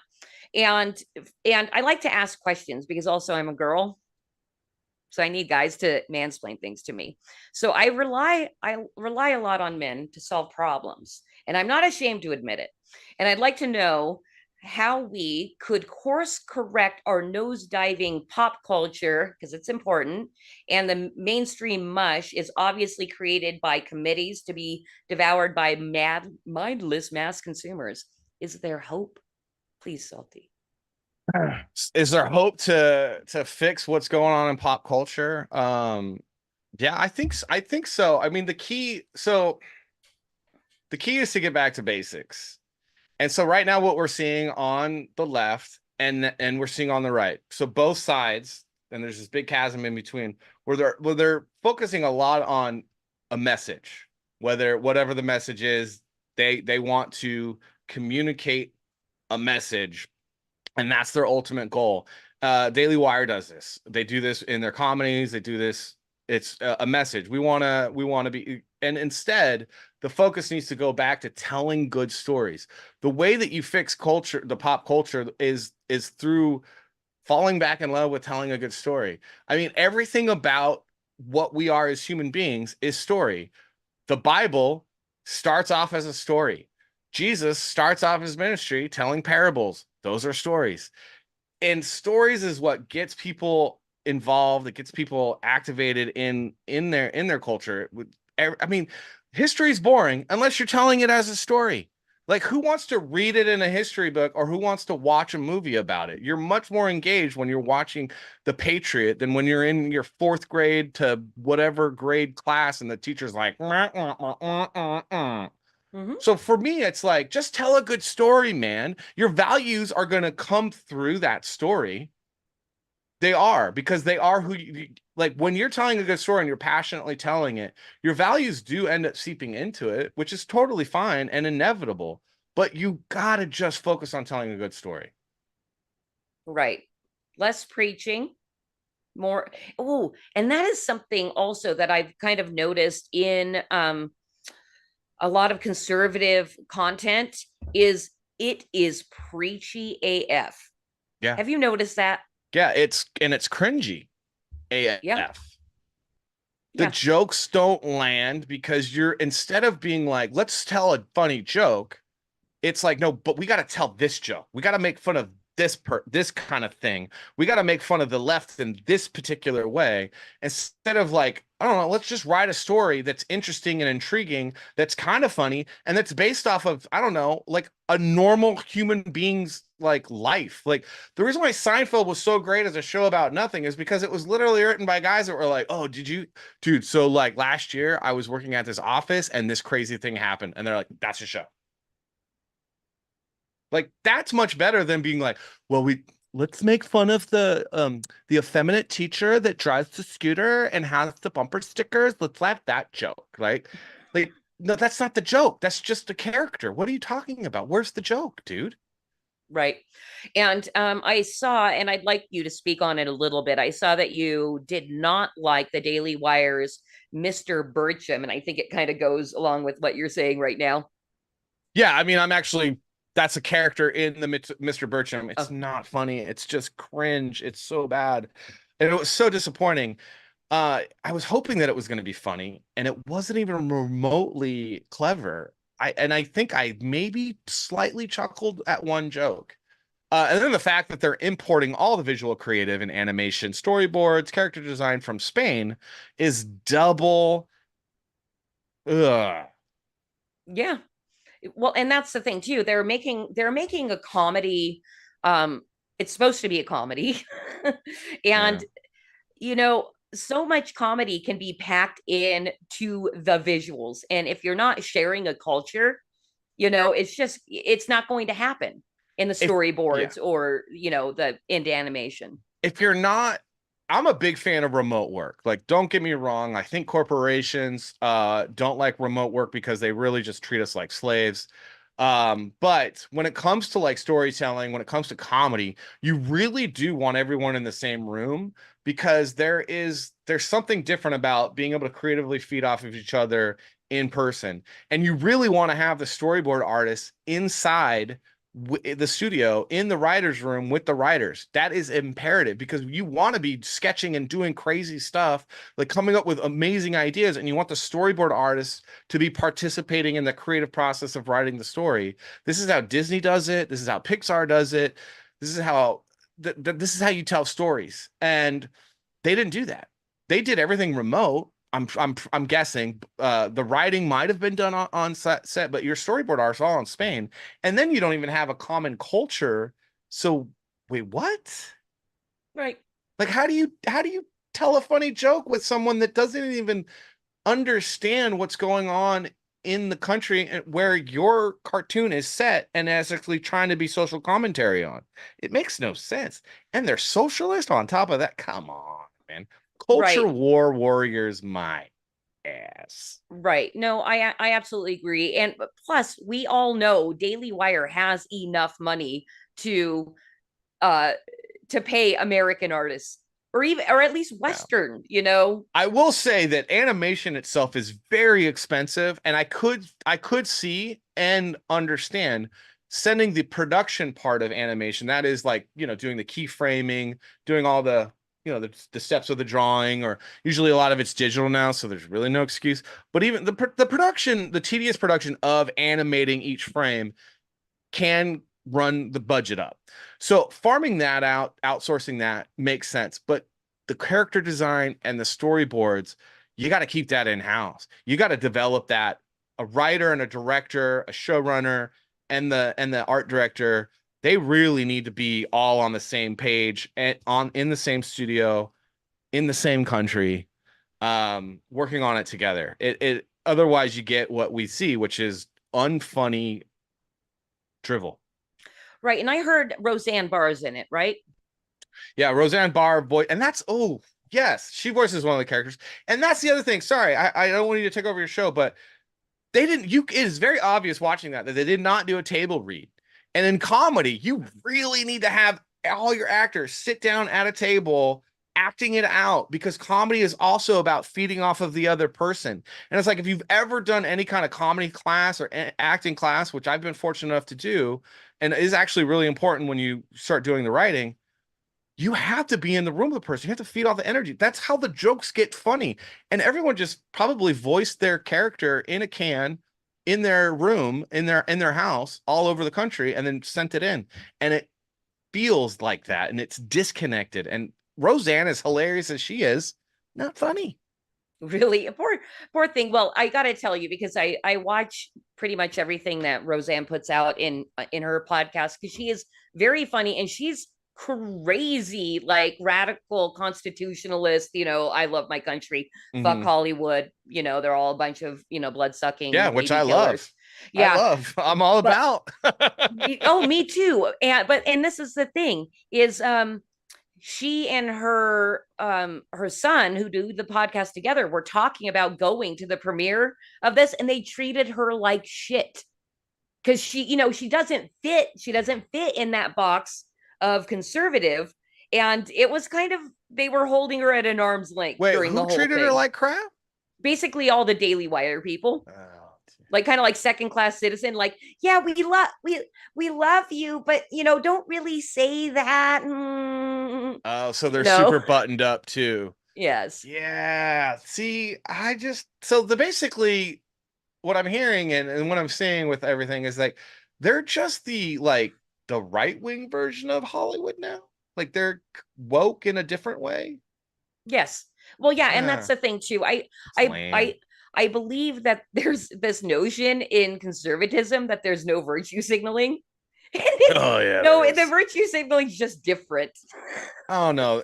And I like to ask questions because also I'm a girl. So I need guys to mansplain things to me. So I rely a lot on men to solve problems, and I'm not ashamed to admit it. And I'd like to know how we could course correct our nosediving pop culture, because it's important, and the mainstream mush is obviously created by committees to be devoured by mindless mass consumers. Is there hope? Please, Salty. Is there hope to fix what's going on in pop culture? Yeah, I think so. I mean, the key is to get back to basics. And so right now what we're seeing on the left and we're seeing on the right. So both sides, and there's this big chasm in between where they're focusing a lot on a message. Whatever the message is, they want to communicate a message, and that's their ultimate goal. Daily Wire does this. They do this in their comedies. They do this. It's a message. We want to be, and instead the focus needs to go back to telling good stories. The way that you fix culture, the pop culture, is through falling back in love with telling a good story. I mean, everything about what we are as human beings is story. The Bible starts off as a story. Jesus starts off his ministry telling parables. Those are stories. And stories is what gets people involved. It gets people activated in their culture. I mean, history is boring unless you're telling it as a story. Like, who wants to read it in a history book, or who wants to watch a movie about it? You're much more engaged when you're watching The Patriot than when you're in your 4th grade to whatever grade class and the teacher's like, So for me, it's like, just tell a good story, man. Your values are going to come through that story. They are, because they are who you like. When you're telling a good story and you're passionately telling it, your values do end up seeping into it, which is totally fine and inevitable. But you got to just focus on telling a good story. Right. Less preaching, more. Oh, and that is something also that I've kind of noticed in a lot of conservative content is it is preachy AF. Yeah. Have you noticed that? Yeah, it's cringy AF. Yeah. The jokes don't land because instead of being like, let's tell a funny joke, it's like, no, but we got to tell this joke. We got to make fun of this kind of thing. We got to make fun of the left in this particular way, instead of like, I don't know, let's just write a story that's interesting and intriguing, that's kind of funny, and that's based off of, I don't know, like a normal human being's like life. Like, the reason why Seinfeld was so great as a show about nothing is because it was literally written by guys that were like, oh, dude, so like last year I was working at this office and this crazy thing happened, and they're like, that's a show. Like, that's much better than being like, well, let's make fun of the effeminate teacher that drives the scooter and has the bumper stickers. Let's laugh that joke. Like, no, that's not the joke. That's just a character. What are you talking about? Where's the joke, dude? Right. And I saw, and I'd like you to speak on it a little bit. I saw that you did not like the Daily Wire's Mr. Burcham, and I think it kind of goes along with what you're saying right now. Yeah, I mean, that's a character in the Mr. Burcham. It's not funny. It's just cringe. It's so bad. And it was so disappointing. I was hoping that it was going to be funny, and it wasn't even remotely clever. I think I maybe slightly chuckled at one joke. And then the fact that they're importing all the visual creative and animation, storyboards, character design from Spain is double. Ugh. Yeah. Well, and that's the thing too. They're making a comedy. It's supposed to be a comedy. And so much comedy can be packed in to the visuals. And if you're not sharing a culture, it's not going to happen in the storyboards or the into animation. if you're not, I'm a big fan of remote work. Like, don't get me wrong. I think corporations don't like remote work because they really just treat us like slaves. But when it comes to like storytelling, when it comes to comedy, you really do want everyone in the same room because there's something different about being able to creatively feed off of each other in person. And you really want to have the storyboard artists inside the studio in the writers room with the writers. That is imperative because you want to be sketching and doing crazy stuff, like coming up with amazing ideas, and you want the storyboard artists to be participating in the creative process of writing the story. This is how Disney does it. This is how Pixar does it. This is how this is how you tell stories. And they didn't do that. They did everything remote. I'm guessing the writing might have been done on set, but your storyboard art's all in Spain, and then you don't even have a common culture. So wait, what? Right. Like, how do you tell a funny joke with someone that doesn't even understand what's going on in the country where your cartoon is set and is actually trying to be social commentary on? It makes no sense. And they're socialist on top of that. Come on, man. Culture Right. war warriors, my ass. Right. No, I absolutely agree. And plus, we all know Daily Wire has enough money uh to pay American artists or at least Western, you know. I will say that animation itself is very expensive, and I could see and understand sending the production part of animation, that is like, doing the keyframing, doing all the, the steps of the drawing, or usually a lot of it's digital now, so there's really no excuse. But even the production, the tedious production of animating each frame can run the budget up. So farming that out, outsourcing that makes sense. But the character design and the storyboards, you got to keep that in house. You got to develop that. A writer and a director, a showrunner, and the art director, they really need to be all on the same page and in the same studio, in the same country, working on it together. It otherwise you get what we see, which is unfunny drivel. Right. And I heard Roseanne Barr's in it, right? Yeah, Roseanne Barr voice, and that's yes, she voices one of the characters. And that's the other thing. Sorry, I don't want you to take over your show, but they didn't. It is very obvious watching that they did not do a table read. And in comedy, you really need to have all your actors sit down at a table acting it out, because comedy is also about feeding off of the other person. And it's like, if you've ever done any kind of comedy class or acting class, which I've been fortunate enough to do, and is actually really important when you start doing the writing, you have to be in the room with the person. You have to feed off the energy. That's how the jokes get funny. And everyone just probably voiced their character in a can in their room, in their house, all over the country, and then sent it in. And it feels like that, and it's disconnected. And Roseanne, as hilarious as she is, not funny. Really, poor thing. Well, I gotta tell you, because I watch pretty much everything that Roseanne puts out in her podcast, because she is very funny, and she's crazy, like radical constitutionalist. I love my country, fuck Hollywood. They're all a bunch of blood sucking. Yeah, which I killers. love. Yeah, I love. I'm all about. oh, me too. And this is the thing is, she and her son, who do the podcast together, were talking about going to the premiere of this, and they treated her like shit because she doesn't fit in that box of conservative. And it was kind of, they were holding her at an arm's length. Wait, during the who whole treated thing. her like crap? Basically all the Daily Wire people. Like, kind of like second class citizen, like, yeah, we love you, but don't really say that. Oh, so they're super buttoned up too. Yes. Yeah. See, basically what I'm hearing and what I'm seeing with everything is like, they're just the right wing version of Hollywood now. Like, they're woke in a different way. Yes. Well, yeah, and that's the thing too. I believe that there's this notion in conservatism that there's no virtue signaling. Oh yeah. No, the virtue signaling is just different. Oh no.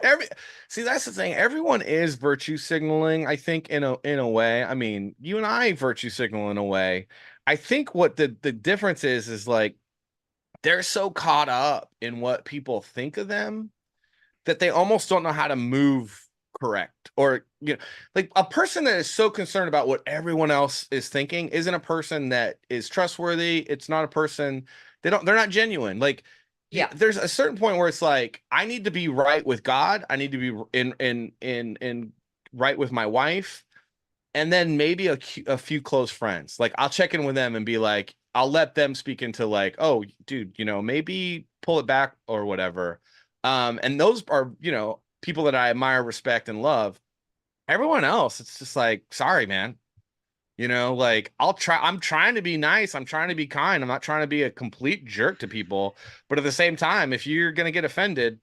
See, that's the thing. Everyone is virtue signaling, I think, in a way. I mean, you and I virtue signal in a way. I think what the difference is like, they're so caught up in what people think of them that they almost don't know how to move correct, or like a person that is so concerned about what everyone else is thinking isn't a person that is trustworthy. It's not a person, they're not genuine. Like there's a certain point where it's like, I need to be right with God, I need to be in right with my wife, and then maybe a few close friends. Like I'll check in with them and be like, I'll let them speak into like, oh dude, maybe pull it back or whatever. And those are, people that I admire, respect, and love. Everyone else, it's just like, sorry, man. Like I'm trying to be nice. I'm trying to be kind. I'm not trying to be a complete jerk to people. But at the same time, if you're going to get offended,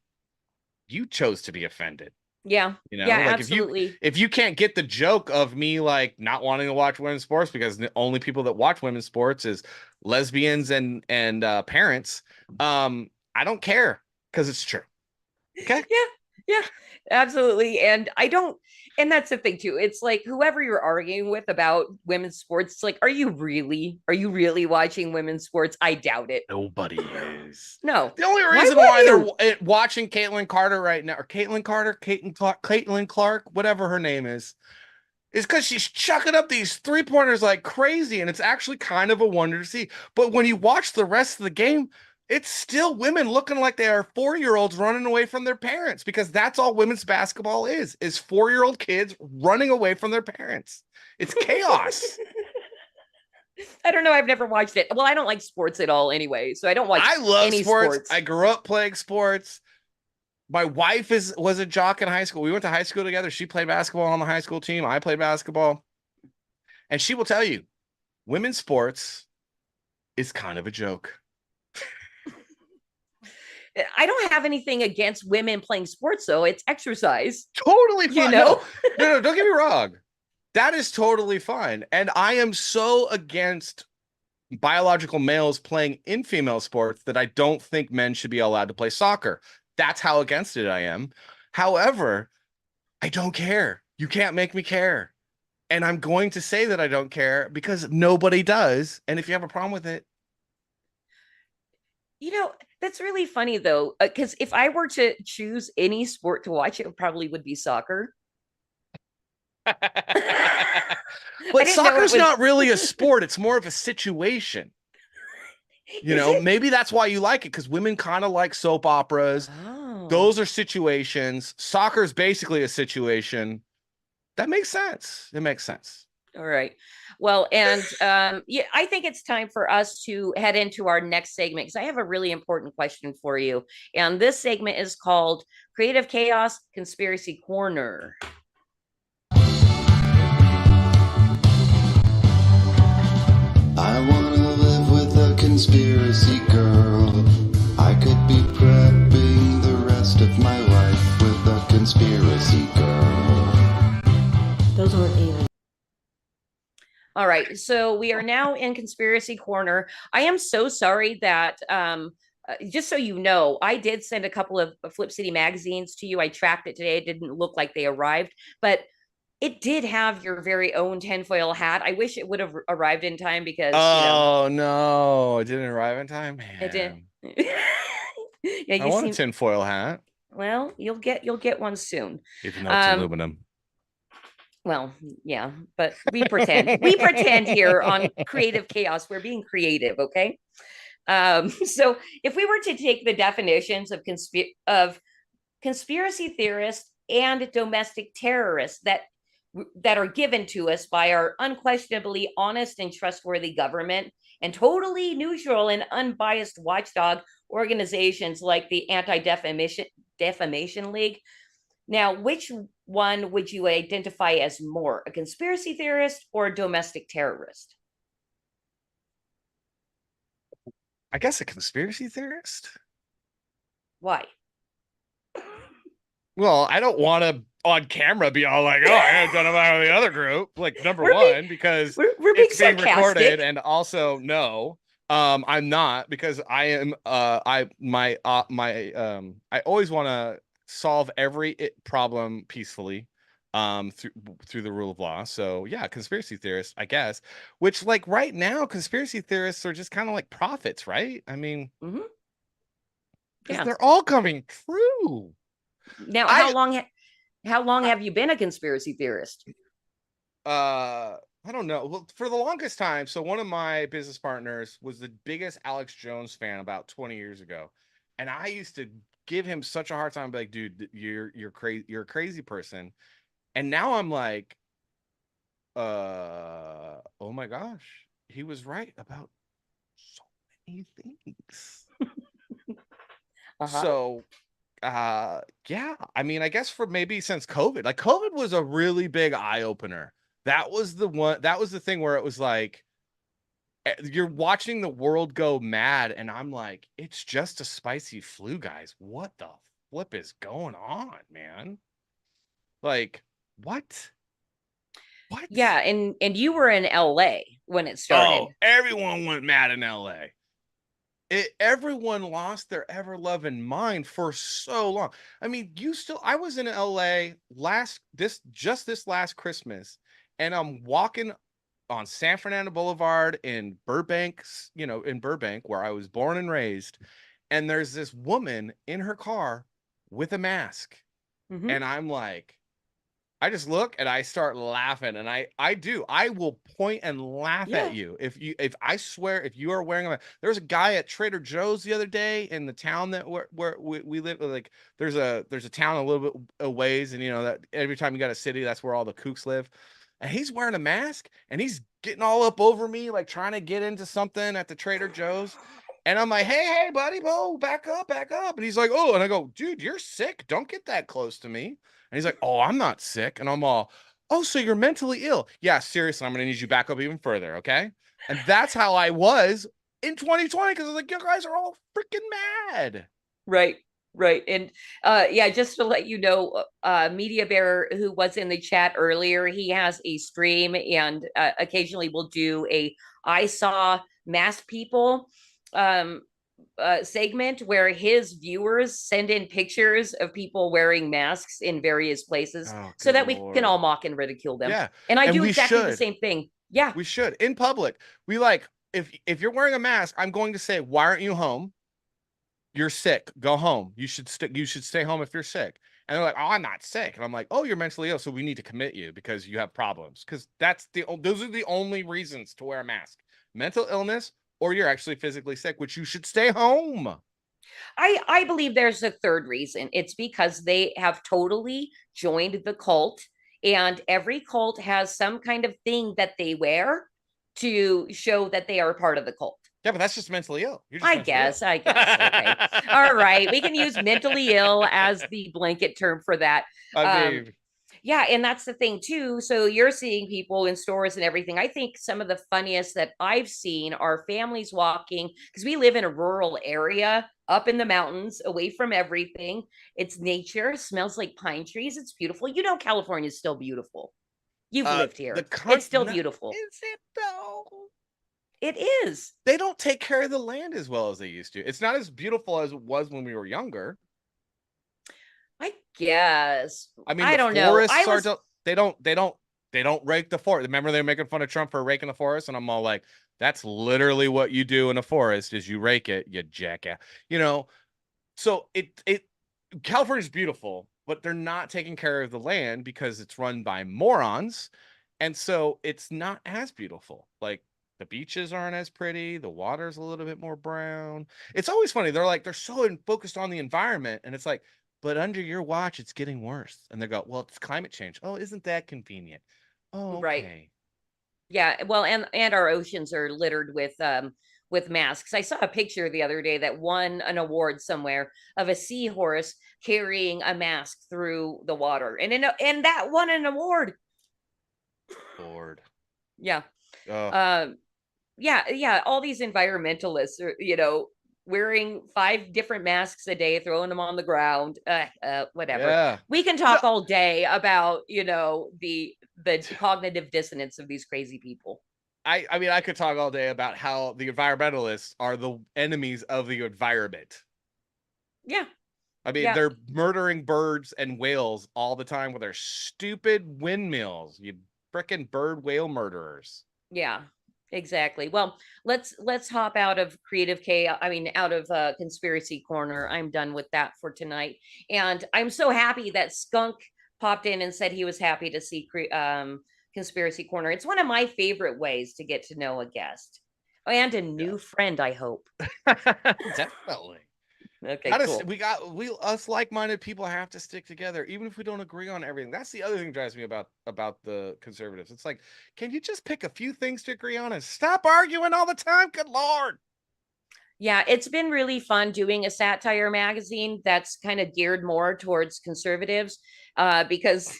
you chose to be offended. Yeah. Like absolutely. if you can't get the joke of me like not wanting to watch women's sports because the only people that watch women's sports is lesbians and parents, I don't care, because it's true. Okay. Yeah, absolutely. And and that's the thing too. It's like, whoever you're arguing with about women's sports, it's like, are you really watching women's sports? I doubt it. Nobody is. No. The only reason why they're watching Caitlin Carter right now, or Caitlin Clark, whatever her name is because she's chucking up these 3-pointers like crazy, and it's actually kind of a wonder to see. But when you watch the rest of the game, it's still women looking like they are 4-year-olds running away from their parents, because that's all women's basketball is 4-year-old kids running away from their parents. It's chaos. I don't know. I've never watched it. Well, I don't like sports at all anyway, so I don't watch. I love any sports. I grew up playing sports. My wife was a jock in high school. We went to high school together. She played basketball on the high school team. I played basketball. And she will tell you, women's sports is kind of a joke. I don't have anything against women playing sports, though. It's exercise. Totally fine. No, don't get me wrong. That is totally fine. And I am so against biological males playing in female sports that I don't think men should be allowed to play soccer. That's how against it I am. However, I don't care. You can't make me care. And I'm going to say that I don't care because nobody does. And if you have a problem with it, that's really funny, though, because if I were to choose any sport to watch, it probably would be soccer. But soccer's not really a sport. It's more of a situation. Maybe that's why you like it, because women kind of like soap operas. Oh. Those are situations. Soccer is basically a situation. That makes sense. It makes sense. All right. Well, and I think it's time for us to head into our next segment, because I have a really important question for you. And this segment is called Creative Chaos Conspiracy Corner. I want to live with a conspiracy girl. I could be prepping the rest of my life with a conspiracy girl. Those weren't even. All right, so we are now in Conspiracy Corner. I am so sorry that, just so you know, I did send a couple of Flip City magazines to you. I tracked it today. It didn't look like they arrived, but it did have your very own tinfoil hat. I wish it would have arrived in time, because no, it didn't arrive in time. Man. It did. I want a tinfoil hat. Well, you'll get one soon. Even though it's aluminum. Well, yeah, but we pretend. We pretend here on Creative Chaos. We're being creative, okay? So if we were to take the definitions of conspiracy theorists and domestic terrorists that are given to us by our unquestionably honest and trustworthy government, and totally neutral and unbiased watchdog organizations like the Anti-Defamation League. Now, which one would you identify as more, a conspiracy theorist or a domestic terrorist? I guess a conspiracy theorist. Why? Well, I don't want to on camera be all like, oh, I identify with the other group. Like, number one, because we're being it's being sarcastic. recorded, and also no, I'm not, because I am I always want to solve every problem peacefully through the rule of law. So yeah, conspiracy theorists, I guess, which, like, right now conspiracy theorists are just kind of like prophets, right? I mean, Yeah, they're all coming true. Now, how long have you been a conspiracy theorist? I don't know. Well, for the longest time, so one of my business partners was the biggest Alex Jones fan about 20 years ago. And I used to give him such a hard time, like, dude, you're crazy, you're a crazy person. And now I'm like, oh my gosh, he was right about so many things. So yeah, I mean, I guess for maybe since COVID, like COVID was a really big eye opener. That was the thing where it was like you're watching the world go mad, and I'm like, it's just a spicy flu, guys. What the flip is going on, man? Like, what? Yeah, and you were in LA when it started. Oh, everyone went mad in LA. Everyone lost their ever loving mind for so long. I mean, I was in LA this last Christmas, and I'm walking on San Fernando Boulevard in Burbank, in Burbank, where I was born and raised. And there's this woman in her car with a mask. Mhm. And I'm like, I just look and I start laughing, and I will point and laugh at you if I swear, if you are wearing there's a guy at Trader Joe's the other day in the town that where we live, like there's a town a little bit a ways, and that every time you got a city, that's where all the kooks live, and he's wearing a mask and he's getting all up over me, like trying to get into something at the Trader Joe's. And I'm like, hey, buddy, back up. And he's like, oh, and I go, dude, you're sick. Don't get that close to me. And he's like, oh, I'm not sick. And I'm all, oh, so you're mentally ill. Yeah, seriously, I'm going to need you back up even further. Okay. And that's how I was in 2020. Cause I was like, you guys are all freaking mad. Right. And yeah, just to let you know, Media Bear, who was in the chat earlier, he has a stream, and occasionally will do a I saw masked people segment where his viewers send in pictures of people wearing masks in various places, so that we can all mock and ridicule them. Yeah. And I do exactly the same thing. Yeah. We should. In public. We if you're wearing a mask, I'm going to say, why aren't you home? You're sick. Go home. You should stay home if you're sick. And they're like, oh, I'm not sick. And I'm like, oh, you're mentally ill, so we need to commit you because you have problems. Because those are the only reasons to wear a mask. Mental illness, or you're actually physically sick, which you should stay home. I believe there's a third reason. It's because they have totally joined the cult, and every cult has some kind of thing that they wear to show that they are part of the cult. Yeah, but that's just mentally ill. I guess. Okay. All right. We can use mentally ill as the blanket term for that. I mean, yeah, and that's the thing too. So you're seeing people in stores and everything. I think some of the funniest that I've seen are families walking, because we live in a rural area up in the mountains, away from everything. It's nature, smells like pine trees. It's beautiful. California is still beautiful. You've lived here. It's still beautiful. Is it though? It is. They don't take care of the land as well as they used to. It's not as beautiful as it was when we were younger. I guess. I mean, I don't know. They don't rake the forest. Remember they were making fun of Trump for raking the forest, and I'm all like, that's literally what you do in a forest is you rake it, you jackass. So California's beautiful, but they're not taking care of the land because it's run by morons, and so it's not as beautiful. Like, the beaches aren't as pretty. The water's a little bit more brown. It's always funny. They're so focused on the environment, and it's like, but under your watch, it's getting worse. And they go, well, it's climate change. Oh, isn't that convenient? Oh, okay. Right. Yeah. Well, and our oceans are littered with masks. I saw a picture the other day that won an award somewhere of a seahorse carrying a mask through the water, and that won an award. Lord. Yeah. Yeah. All these environmentalists are, wearing 5 different masks a day, throwing them on the ground. Whatever. Yeah. We can talk all day about, the cognitive dissonance of these crazy people. I mean, I could talk all day about how the environmentalists are the enemies of the environment. Yeah. I mean, they're murdering birds and whales all the time with their stupid windmills. You frickin' bird whale murderers. Yeah. Exactly. Well, let's hop out of creative chaos. I mean, out of conspiracy corner. I'm done with that for tonight. And I'm so happy that Skunk popped in and said he was happy to see conspiracy corner. It's one of my favorite ways to get to know a guest and a new friend, I hope. Definitely. Okay, Gotta, cool. we us like-minded people have to stick together, even if we don't agree on everything. That's the other thing that drives me about the conservatives. It's like, can you just pick a few things to agree on and stop arguing all the time? Good Lord. Yeah, it's been really fun doing a satire magazine that's kind of geared more towards conservatives, because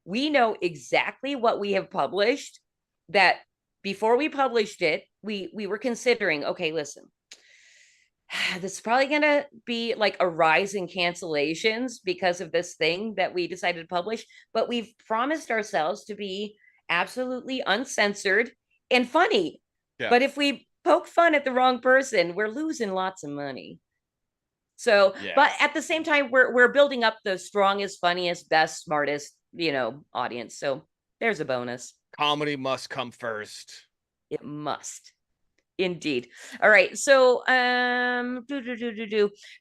we know exactly what we have published, that before we published it, we were considering, okay, listen, this is probably going to be like a rise in cancellations because of this thing that we decided to publish, but we've promised ourselves to be absolutely uncensored and funny. Yeah. But if we poke fun at the wrong person, we're losing lots of money. So, but at the same time, we're building up the strongest, funniest, best, smartest, audience. So there's a bonus. Comedy must come first. It must. Indeed. All right. So,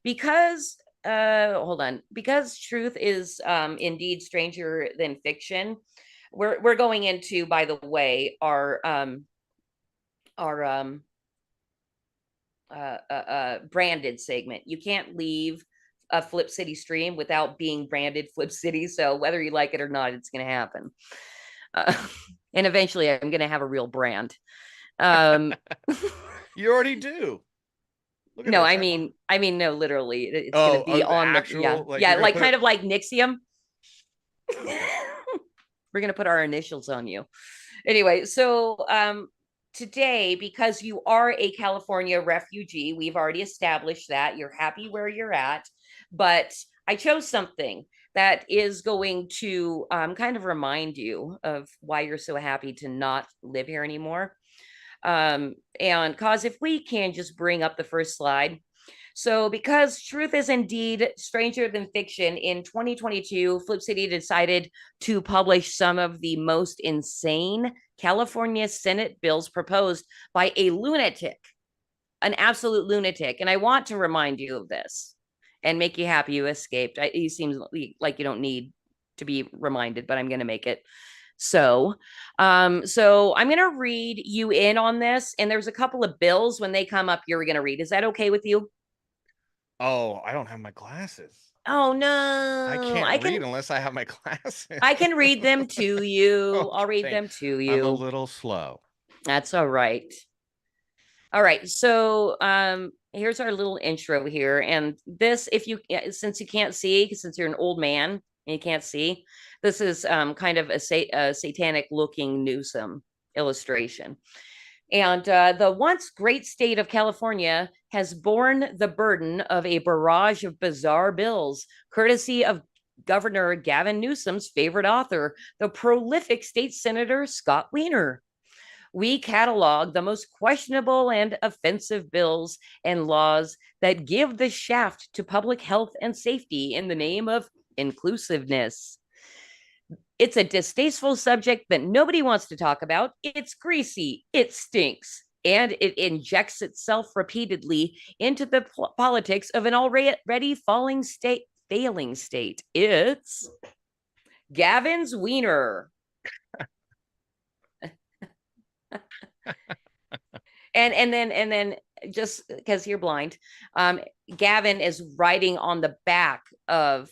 because hold on, because truth is indeed stranger than fiction. We're going into, by the way, our branded segment. You can't leave a Flip City stream without being branded Flip City. So whether you like it or not, it's going to happen. And eventually, I'm going to have a real brand. You already do. No, I mean, no, literally, it's going to be on the actual, like kind of like Nixium. We're going to put our initials on you. Anyway, so today, because you are a California refugee, we've already established that you're happy where you're at, but I chose something that is going to kind of remind you of why you're so happy to not live here anymore. And cause if we can just bring up the first slide. So because truth is indeed stranger than fiction, in 2022, Flip City decided to publish some of the most insane California Senate bills proposed by a lunatic, an absolute lunatic. And I want to remind you of this and make you happy you escaped. It seems like you don't need to be reminded, but I'm going to make it so. So I'm going to read you in on this. And there's a couple of bills when they come up, you're going to read. Is that okay with you? Oh, I don't have my glasses. Oh no. I can't read unless I have my glasses. I can read them to you. Okay. I'll read them to you. I'm a little slow. That's all right. All right. So here's our little intro here. And this, since you can't see, since you're an old man and you can't see, this is kind of a satanic looking Newsom illustration. And the once great state of California has borne the burden of a barrage of bizarre bills, courtesy of Governor Gavin Newsom's favorite author, the prolific state senator Scott Wiener. We catalog the most questionable and offensive bills and laws that give the shaft to public health and safety in the name of inclusiveness. It's a distasteful subject that nobody wants to talk about. It's greasy, it stinks, and it injects itself repeatedly into the politics of an already failing state. It's Gavin's Wiener. and then just because you're blind, Gavin is writing on the back of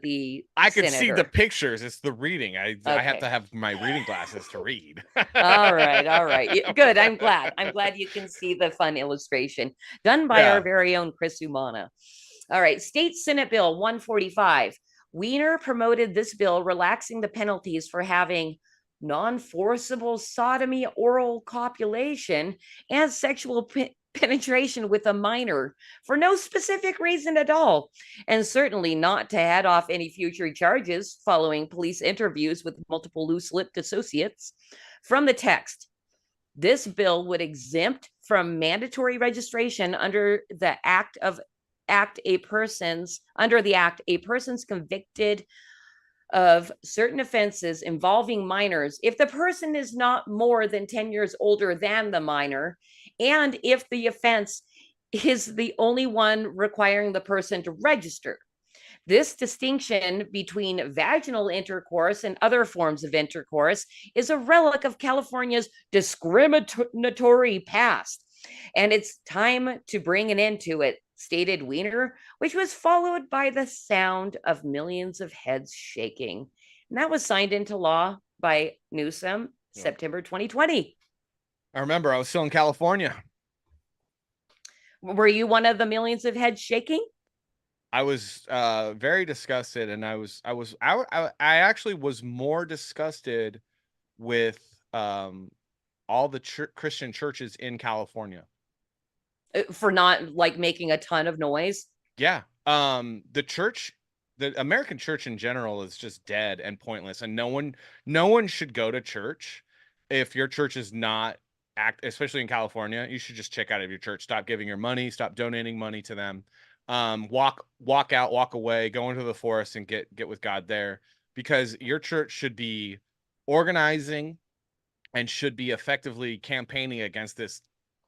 the I can senator. see the pictures. It's the reading. I have to have my reading glasses to read. all right, good. I'm glad you can see the fun illustration done by our very own Chris Umana. All right, State Senate Bill 145. Wiener promoted this bill, relaxing the penalties for having non-forcible sodomy, oral copulation, and sexual penetration with a minor for no specific reason at all, and certainly not to head off any future charges following police interviews with multiple loose-lipped associates. From the text, this bill would exempt from mandatory registration under the act a person's convicted of certain offenses involving minors if the person is not more than 10 years older than the minor, and if the offense is the only one requiring the person to register. This distinction between vaginal intercourse and other forms of intercourse is a relic of California's discriminatory past, and it's time to bring an end to it, stated Weiner, which was followed by the sound of millions of heads shaking. And that was signed into law by Newsom, September 2020. I remember I was still in California. Were you one of the millions of heads shaking? I was very disgusted, and I actually was more disgusted with all the Christian churches in California for not like making a ton of noise. Yeah. The American church in general is just dead and pointless, and no one should go to church if your church is not especially in California. You should just check out of your church. Stop giving your money, stop donating money to them. Walk out, walk away, go into the forest and get with God there, because your church should be organizing and should be effectively campaigning against this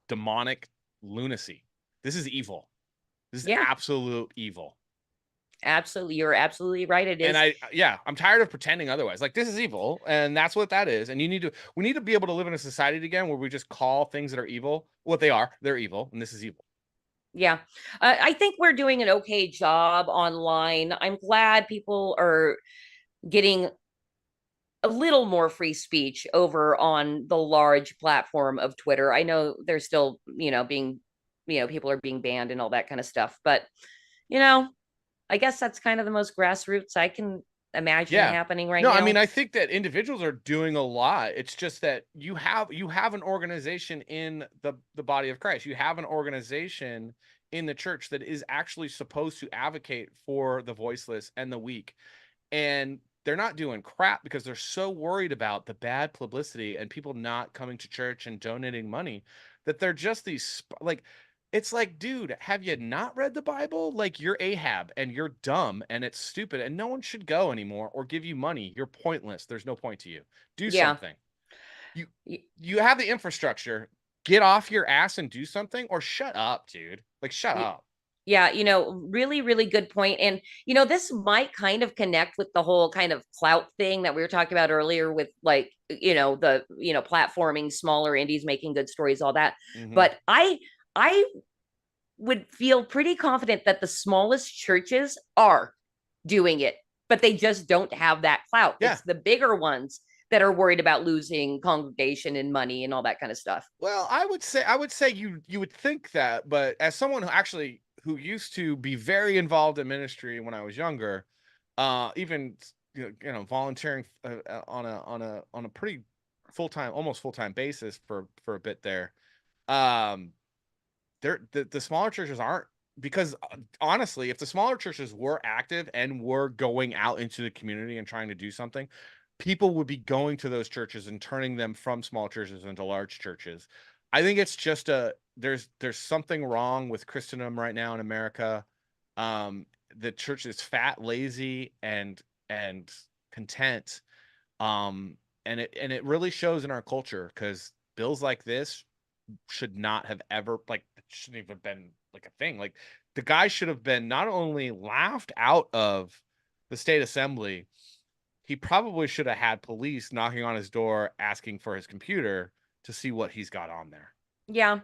demonic lunacy. This is evil. This is absolute evil. Absolutely. You're absolutely right. It is. And I'm tired of pretending otherwise. Like, this is evil, and that's what that is. And we need to be able to live in a society again where we just call things that are evil what they are. They're evil, and this is evil. Yeah. I think we're doing an okay job online. I'm glad people are getting a little more free speech over on the large platform of Twitter. I know there's still, people are being banned and all that kind of stuff, but I guess that's kind of the most grassroots I can imagine happening right now. No, I mean, I think that individuals are doing a lot. It's just that you have an organization in the body of Christ. You have an organization in the church that is actually supposed to advocate for the voiceless and the weak. And they're not doing crap because they're so worried about the bad publicity and people not coming to church and donating money, that they're just these it's like, dude, have you not read the Bible? Like, you're Ahab and you're dumb and it's stupid and no one should go anymore or give you money. You're pointless. There's no point to you. Do something. You have the infrastructure. Get off your ass and do something, or shut up, dude. Like, shut up. Yeah, really, really good point. And, this might kind of connect with the whole kind of clout thing that we were talking about earlier with platforming smaller indies, making good stories, all that. Mm-hmm. But I would feel pretty confident that the smallest churches are doing it, but they just don't have that clout. Yeah. It's the bigger ones that are worried about losing congregation and money and all that kind of stuff. Well, I would say you would think that, but as someone who used to be very involved in ministry when I was younger, even volunteering on a pretty almost full-time basis for a bit there, the smaller churches aren't, because honestly, if the smaller churches were active and were going out into the community and trying to do something, people would be going to those churches and turning them from small churches into large churches. I think it's just there's something wrong with Christendom right now in America. The church is fat, lazy, and content. And it really shows in our culture, because bills like this should not have ever, shouldn't even have been like a thing. Like, the guy should have been not only laughed out of the state assembly, he probably should have had police knocking on his door asking for his computer to see what he's got on there. Yeah,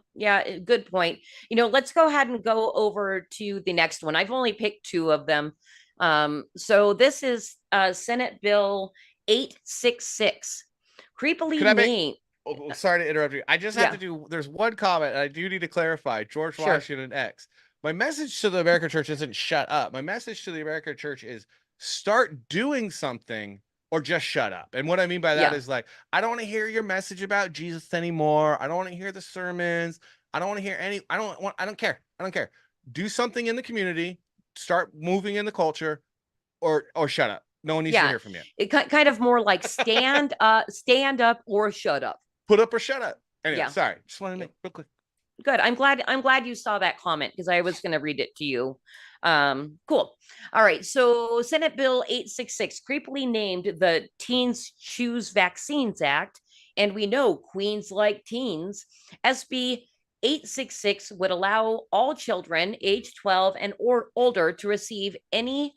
good point. Let's go ahead and go over to the next one. I've only picked two of them. So this is Senate Bill 866. Creepily named. Oh, sorry to interrupt you. I just have to do, there's one comment I do need to clarify. George Washington X. My message to the American church isn't shut up. My message to the American church is start doing something, or just shut up. And what I mean by that is, like, I don't want to hear your message about Jesus anymore. I don't want to hear the sermons. I don't want to hear I don't care. I don't care. Do something in the community, start moving in the culture, or shut up. No one needs to hear from you. It kind of more like stand up or shut up. Put up or shut up. Anyway, sorry. Just wanted to make real quick. Good. I'm glad you saw that comment, because I was going to read it to you. Cool. All right. So Senate Bill 866, creepily named the Teens Choose Vaccines Act, and we know queens like teens. SB 866 would allow all children age 12 and or older to receive any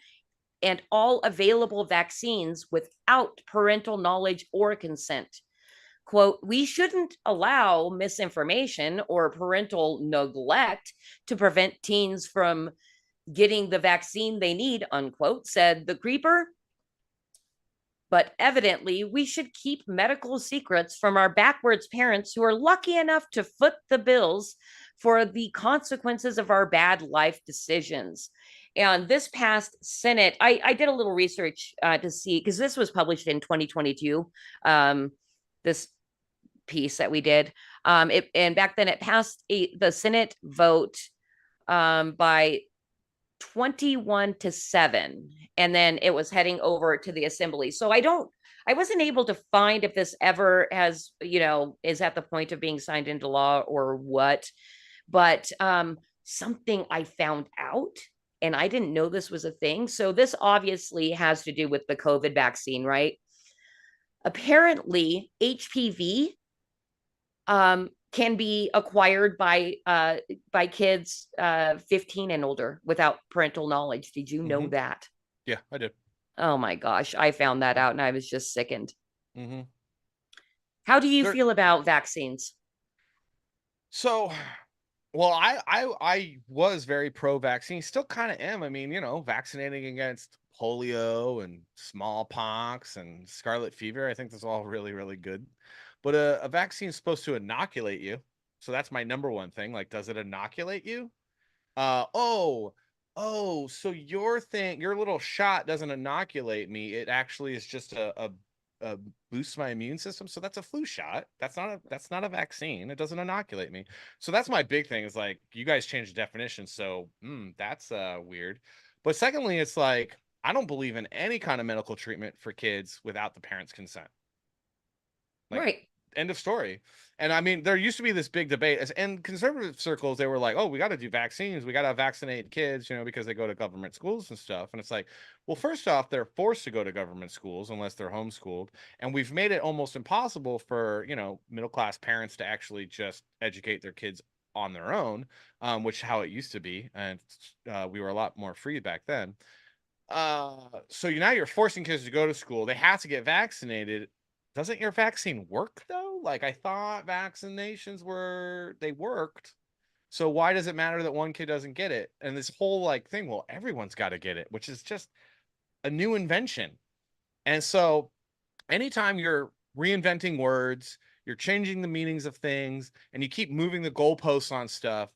and all available vaccines without parental knowledge or consent. Quote, we shouldn't allow misinformation or parental neglect to prevent teens from getting the vaccine they need, unquote, said the creeper. But evidently, we should keep medical secrets from our backwards parents who are lucky enough to foot the bills for the consequences of our bad life decisions. And this past Senate, I did a little research to see, because this was published in 2022, this piece that we did. And back then it passed the Senate vote by 21-7, and then it was heading over to the assembly. So I wasn't able to find if this ever has, is at the point of being signed into law or what. But something I found out, and I didn't know this was a thing. So this obviously has to do with the COVID vaccine, right? Apparently, HPV can be acquired by kids 15 and older without parental knowledge. Did you know that? Yeah, I did. Oh my gosh, I found that out and I was just sickened. Mm-hmm. How do you feel about vaccines? So, well, I was very pro-vaccine, still kind of am. I mean, vaccinating against polio and smallpox and scarlet fever, I think that's all really, really good. But a vaccine is supposed to inoculate you. So that's my number one thing. Like, does it inoculate you? So your little shot doesn't inoculate me. It actually is just a boost my immune system. So that's a flu shot. That's not a vaccine. It doesn't inoculate me. So that's my big thing is like, you guys changed the definition. So that's weird. But secondly, it's like, I don't believe in any kind of medical treatment for kids without the parents' consent. Like, right. End of story. And I mean, there used to be this big debate in conservative circles. They were like, oh, we got to do vaccines. We got to vaccinate kids, because they go to government schools and stuff. And it's like, well, first off, they're forced to go to government schools unless they're homeschooled. And we've made it almost impossible for, middle-class parents to actually just educate their kids on their own, which how it used to be. And we were a lot more free back then. So now you're forcing kids to go to school. They have to get vaccinated. Doesn't your vaccine work though? Like, I thought vaccinations worked. So why does it matter that one kid doesn't get it? And this whole thing, well, everyone's got to get it, which is just a new invention. And so anytime you're reinventing words, you're changing the meanings of things, and you keep moving the goalposts on stuff,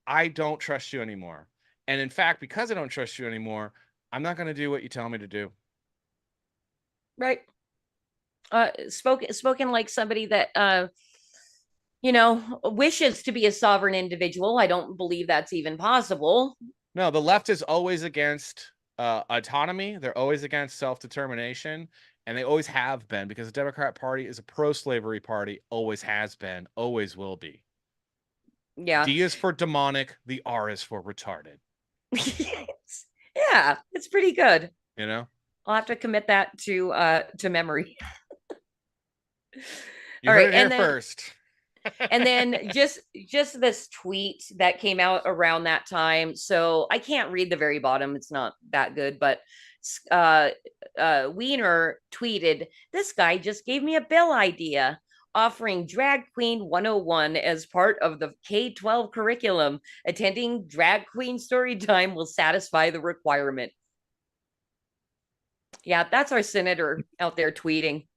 I don't trust you anymore. And in fact, because I don't trust you anymore, I'm not going to do what you tell me to do. Right. Spoken like somebody that wishes to be a sovereign individual. I don't believe that's even possible. No, the left is always against autonomy. They're always against self-determination, and they always have been, because the Democrat Party is a pro-slavery party, always has been, always will be. Yeah. D is for demonic, the R is for retarded. Yeah, it's pretty good. I'll have to commit that to memory. You heard it here first. And then just this tweet that came out around that time. So I can't read the very bottom. It's not that good, but Wiener tweeted, "This guy just gave me a bill idea, offering Drag Queen 101 as part of the K-12 curriculum. Attending Drag Queen story time will satisfy the requirement." Yeah, that's our senator out there tweeting.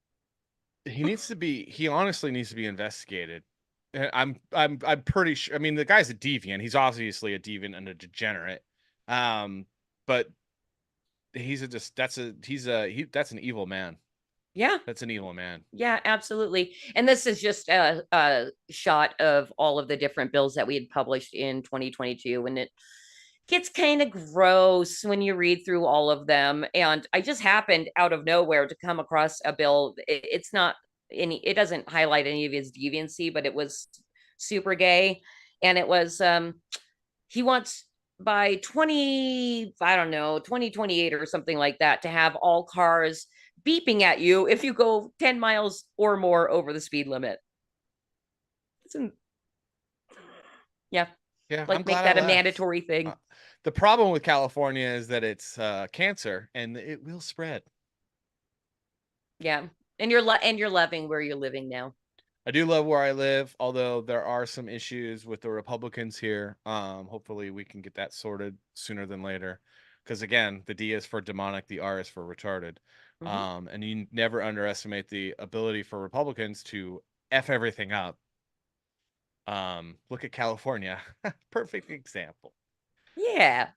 He honestly needs to be investigated. I'm pretty sure. I mean, the guy's a deviant. He's obviously a deviant and a degenerate. But that's an evil man. Yeah. That's an evil man. Yeah, absolutely. And this is just a shot of all of the different bills that we had published in 2022, and it gets kind of gross when you read through all of them. And I just happened out of nowhere to come across a bill. It's not it doesn't highlight any of his deviancy, but it was super gay. And it was, he wants by 20, I don't know, 2028 or something like that, to have all cars beeping at you if you go 10 miles or more over the speed limit. Yeah. Yeah, I'm Like make glad I that a left. mandatory thing. The problem with California is that it's cancer and it will spread. Yeah. And you're loving where you're living now. I do love where I live, although there are some issues with the Republicans here. Hopefully we can get that sorted sooner than later. Because again, the D is for demonic, the R is for retarded. And you never underestimate the ability for Republicans to F everything up. Look at California. Perfect example. Yeah.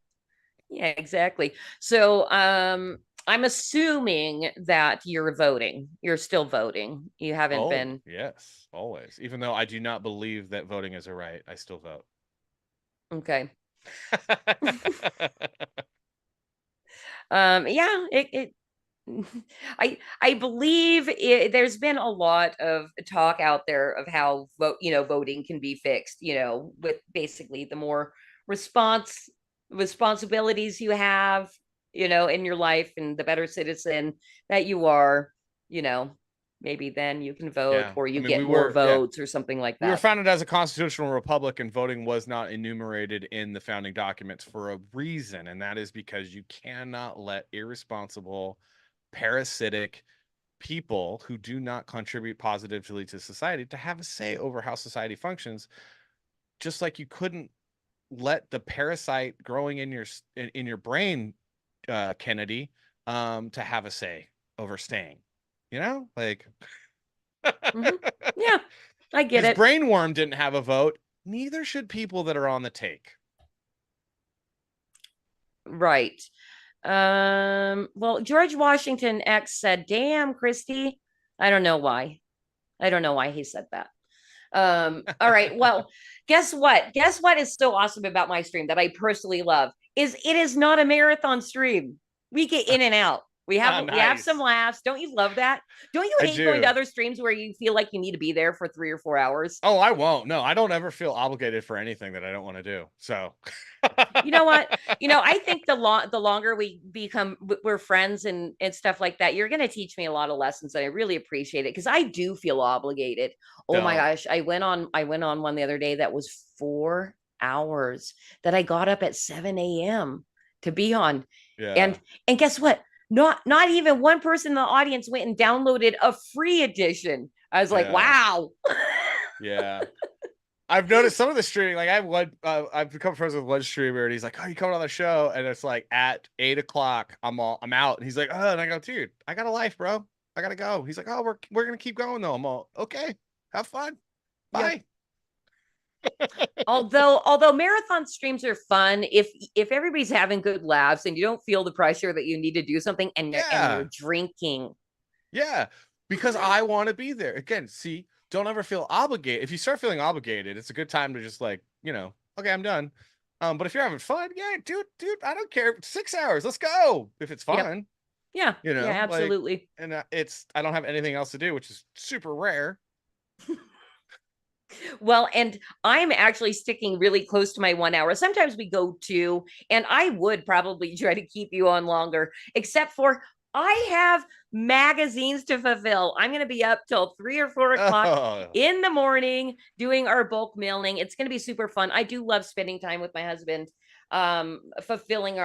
Yeah, exactly. So I'm assuming that you're voting. You're still voting. You haven't Oh, been. yes, always. Even though I do not believe that voting is a right, I still vote. Okay. Yeah, it I believe there's been a lot of talk out there of how voting can be fixed, with basically the more responsibilities you have, in your life, and the better citizen that you are, you know, maybe then you can vote Yeah, or I you mean, get more votes or something like we were that. founded as a constitutional republic, and voting was not enumerated in the founding documents for a reason, and that is because you cannot let irresponsible, parasitic people who do not contribute positively to society to have a say over how society functions. Just like you couldn't let the parasite growing in your brain, Kennedy, to have a say over staying. Like Hmm. Yeah, I get his it. brainworm didn't have a vote. Neither should people that are on the take. Right. Well, George Washington X said, "Damn, Christy." I don't know why. I don't know why he said that. All right. Well, guess what? Guess what is so awesome about my stream that I personally love is it is not a marathon stream. We get in and out. We have some Nice. laughs. Don't you love that? Don't you I hate going to do. other streams where you feel like you need to be there for 3 or 4 hours? Oh, I won't. No, I don't ever feel obligated for anything that I don't want to do. So, You know what? I think the longer we become we're friends and stuff like that, you're going to teach me a lot of lessons, and I really appreciate it because I do feel obligated. Oh my don't. gosh, I went on one the other day that was 4 hours that I got up at 7 a.m. to be on. Yeah. And guess what? Not even one person in the audience went and downloaded a free edition. I was like, Yeah. wow. Yeah. I've noticed some of the streaming, like I've become friends with one streamer, and he's like, "Oh, you coming on the show?" And it's like at 8 o'clock, I'm out, and he's like, "Oh," and I go, "Dude, I got a life, bro. I gotta go." He's like, "Oh, we're gonna keep going though." I'm all, "Okay, have fun, bye." Although marathon streams are fun if everybody's having good laughs and you don't feel the pressure that you need to do something and Yeah, you're drinking. yeah, because I want to be there. Again, see, don't ever feel obligated. If you start feeling obligated, it's a good time to just like, okay, I'm done. But if you're having fun, yeah, dude, I don't care. 6 hours, let's go. If it's Yep. fun, Yeah. Yeah, like, absolutely. and I don't have anything else to do, which is super rare. Well, and I'm actually sticking really close to my 1 hour. Sometimes we go 2, and I would probably try to keep you on longer, except for I have magazines to fulfill. I'm going to be up till 3 or 4 o'clock Oh, in the morning doing our bulk mailing. It's going to be super fun. I do love spending time with my husband, fulfilling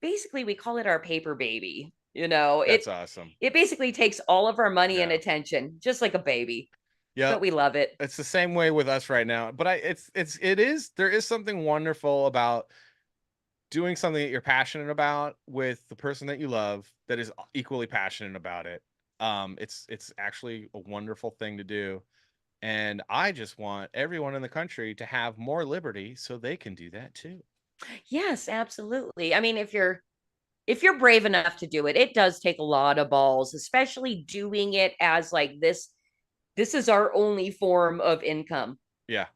basically we call it our paper baby. that's awesome. It basically takes all of our money and Yeah. attention, just like a baby. Yeah. But we love it. It's the same way with us right now. But there is something wonderful about doing something that you're passionate about with the person that you love that is equally passionate about it. It's actually a wonderful thing to do. And I just want everyone in the country to have more liberty so they can do that too. Yes, absolutely. I mean, if you're brave enough to do it, it does take a lot of balls, especially doing it as like this is our only form of income. Yeah.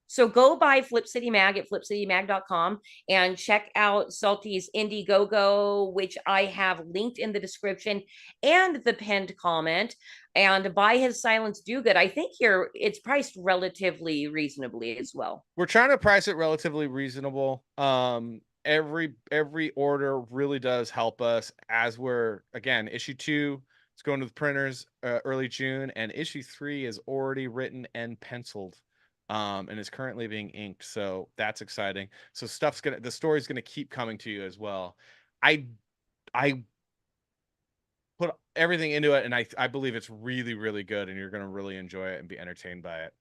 So go buy Flip City Mag at flipcitymag.com and check out Salty's Indiegogo, which I have linked in the description and the pinned comment. And buy his Silence Do Good. I think it's priced relatively reasonably as well. We're trying to price it relatively reasonable. Every order really does help us as we're, again, issue 2 it's going to the printers early June, and issue 3 is already written and penciled. And is currently being inked, so that's exciting. So the story's gonna keep coming to you as well. I put everything into it, and I believe it's really, really good, and you're gonna really enjoy it and be entertained by it.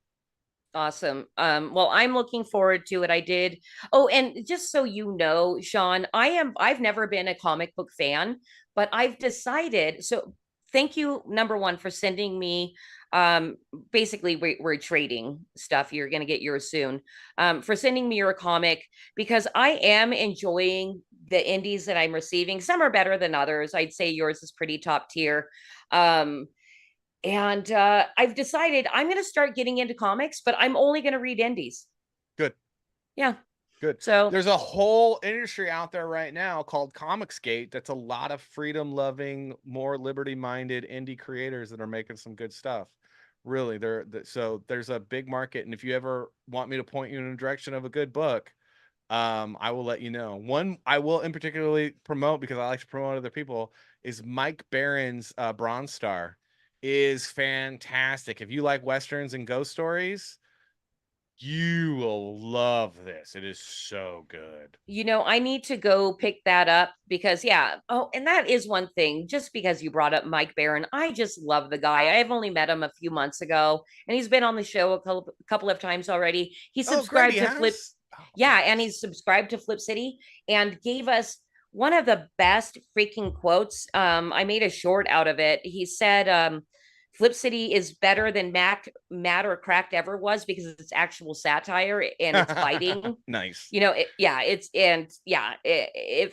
Awesome. Well, I'm looking forward to it. Oh, and just so you know, Sean, I've never been a comic book fan, but I've decided, so thank you, number one, for sending me basically we're trading stuff. You're gonna get yours soon. For sending me your comic, because I am enjoying the indies that I'm receiving. Some are better than others. I'd say yours is pretty top tier. And I've decided I'm going to start getting into comics, but I'm only going to read indies. Good. Yeah. Good. So there's a whole industry out there right now called Comicsgate. That's a lot of freedom-loving, more liberty-minded indie creators that are making some good stuff. Really, so there's a big market, and if you ever want me to point you in the direction of a good book, I will let you know. One I will in particularly promote, because I like to promote other people, is Mike Barron's Bronze Star. Is fantastic. If you like westerns and ghost stories, you will love this. It is so good. I need to go pick that up because, yeah. Oh, and that is one thing. Just because you brought up Mike Barron, I just love the guy. I've only met him a few months ago, and he's been on the show a couple of times already. He subscribed to Flip. Yeah, and he's subscribed to Flip City and gave us one of the best freaking quotes. I made a short out of it. He said, Flip City is better than Mad or Cracked ever was because it's actual satire and it's biting. Nice. It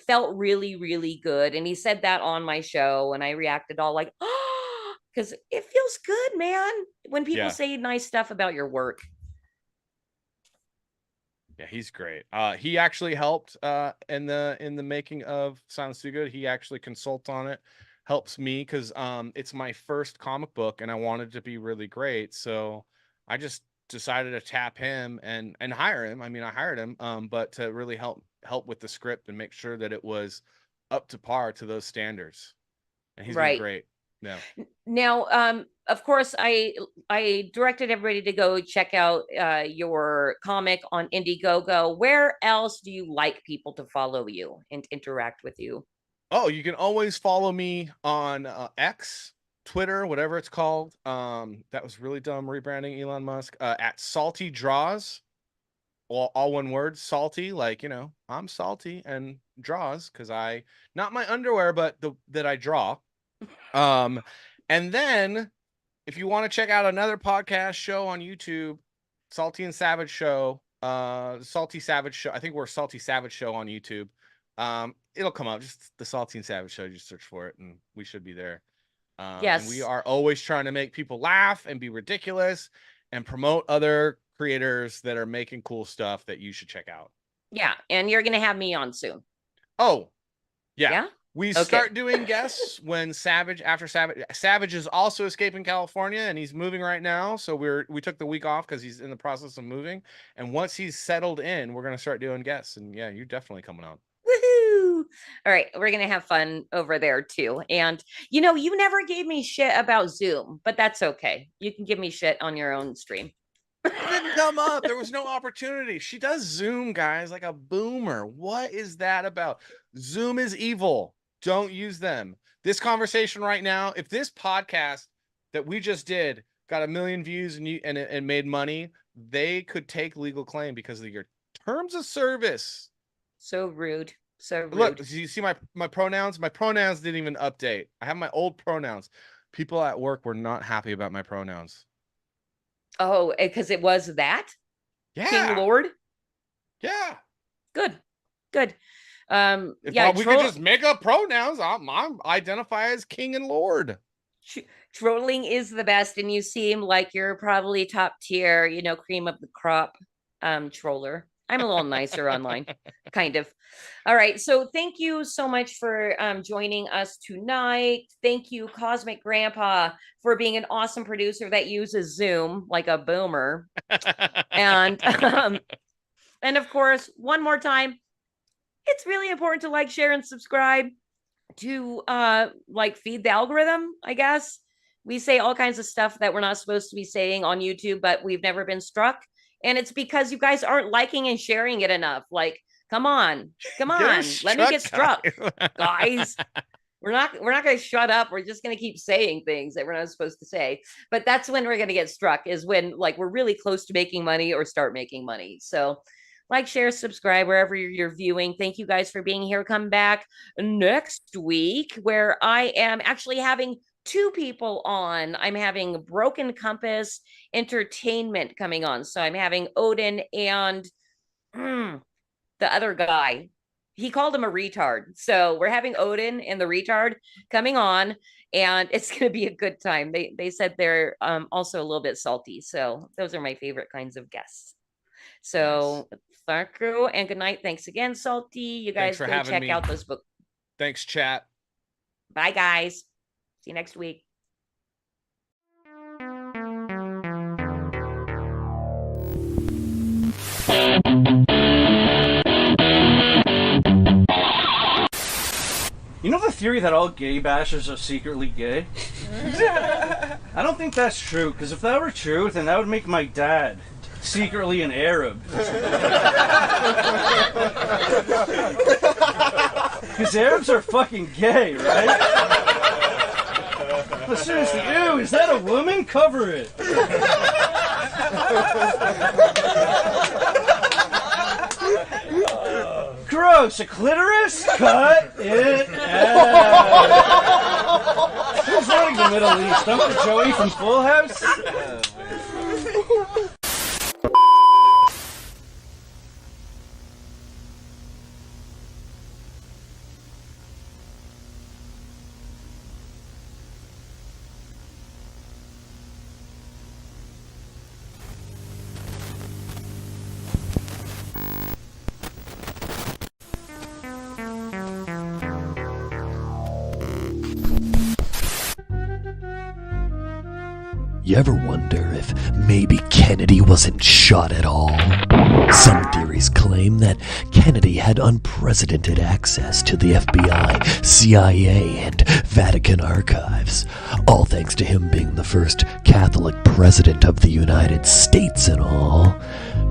felt really, really good. And he said that on my show, and I reacted all like, oh, because it feels good, man, when people say nice stuff about your work. Yeah, he's great. He actually helped in the making of Silence Do Good. He actually consults on it. Helps me because it's my first comic book and I wanted it to be really great, so I just decided to tap him and hire him. I mean, I hired him, but to really help with the script and make sure that it was up to par to those standards, and he's been great. Yeah. Now, of course, I directed everybody to go check out your comic on Indiegogo. Where else do you like people to follow you and interact with you? Oh, you can always follow me on X, Twitter, whatever it's called. That was really dumb rebranding Elon Musk. At Salty Draws, all one word, salty, like, I'm salty, and draws because not my underwear, but that I draw. And then if you want to check out another podcast show on YouTube, Salty and Savage Show, Salty Savage Show. I think we're Salty Savage Show on YouTube. It'll come up, just the Salty and Savage Show. You search for it and we should be there. Yes. And we are always trying to make people laugh and be ridiculous and promote other creators that are making cool stuff that you should check out. Yeah. And you're going to have me on soon. Oh, yeah. We start doing guests when Savage is also escaping California and he's moving right now. So we took the week off because he's in the process of moving. And once he's settled in, we're going to start doing guests. And yeah, you're definitely coming on. Woohoo! All right, we're gonna have fun over there too. And you never gave me shit about Zoom, but that's okay. You can give me shit on your own stream. It didn't come up. There was no opportunity. She does Zoom, guys, like a boomer. What is that about? Zoom is evil. Don't use them. This conversation right now, if this podcast that we just did got 1 million views and made money, they could take legal claim because of your terms of service. So rude. So rude. Look, you see my pronouns? My pronouns didn't even update. I have my old pronouns. People at work were not happy about my pronouns. Oh, because it was that? Yeah. King Lord? Yeah. Good. We could just make up pronouns. I'm identify as King and Lord. Trolling is the best, and you seem like you're probably top tier, cream of the crop. troller. I'm a little nicer online, kind of. All right. So thank you so much for joining us tonight. Thank you, Cosmic Grandpa, for being an awesome producer that uses Zoom like a boomer. And of course, one more time, it's really important to like, share, and subscribe to like feed the algorithm, I guess. We say all kinds of stuff that we're not supposed to be saying on YouTube, but we've never been struck. And it's because you guys aren't liking and sharing it enough. Like, come on, let me get struck, guys. We're not going to shut up. We're just going to keep saying things that we're not supposed to say. But that's when we're going to get struck, is when like we're really close to making money or start making money. So like, share, subscribe wherever you're viewing. Thank you guys for being here. Come back next week where I am actually having 2 people on. I'm having Broken Compass Entertainment coming on. So I'm having Odin and the other guy. He called him a retard. So we're having Odin and the retard coming on, and it's going to be a good time. They said they're also a little bit salty. So those are my favorite kinds of guests. So thank you and good night. Thanks again, Salty. You guys go check out those books. Thanks, chat. Bye, guys. See you next week. You know the theory that all gay bashers are secretly gay? I don't think that's true, because if that were true, then that would make my dad secretly an Arab. Because Arabs are fucking gay, right? But seriously, ew, is that a woman? Cover it. Gross, a clitoris? Cut it out. Who's running the Middle East? Uncle Joey from Full House? You ever wonder if maybe Kennedy wasn't shot at all? Some theories claim that Kennedy had unprecedented access to the FBI, CIA, and Vatican archives, all thanks to him being the first Catholic president of the United States and all.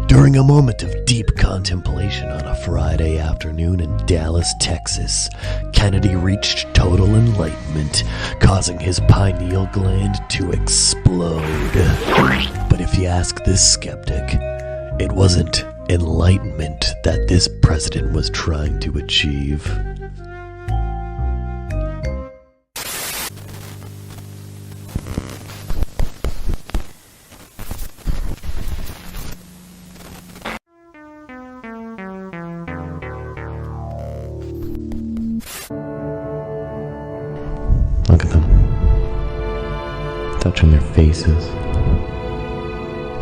During a moment of deep contemplation on a Friday afternoon in Dallas, Texas, Kennedy reached total enlightenment, causing his pineal gland to explode. But if you ask this skeptic, it wasn't enlightenment that this president was trying to achieve. Look at them. Touching their faces.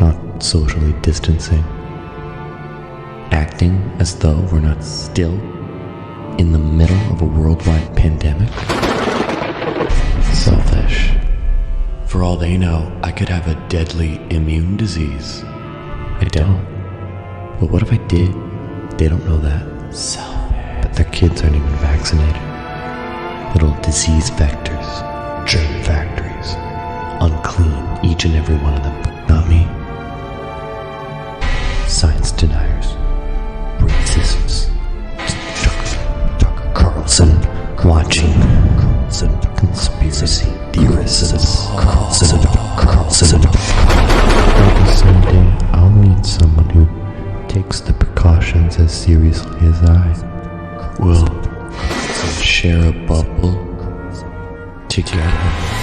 Not socially distancing. Acting as though we're not still in the middle of a worldwide pandemic. Selfish. For all they know, I could have a deadly immune disease. I don't. But what if I did? They don't know that. Selfish. But their kids aren't even vaccinated. Little disease vectors, germ factories, unclean, each and every one of them, but not me. Science deniers, racists, Tucker Carlson, watching, Carlson, conspiracy theorists, Carlson. Maybe someday I'll meet someone who takes the precautions as seriously as I will. Share a bubble together.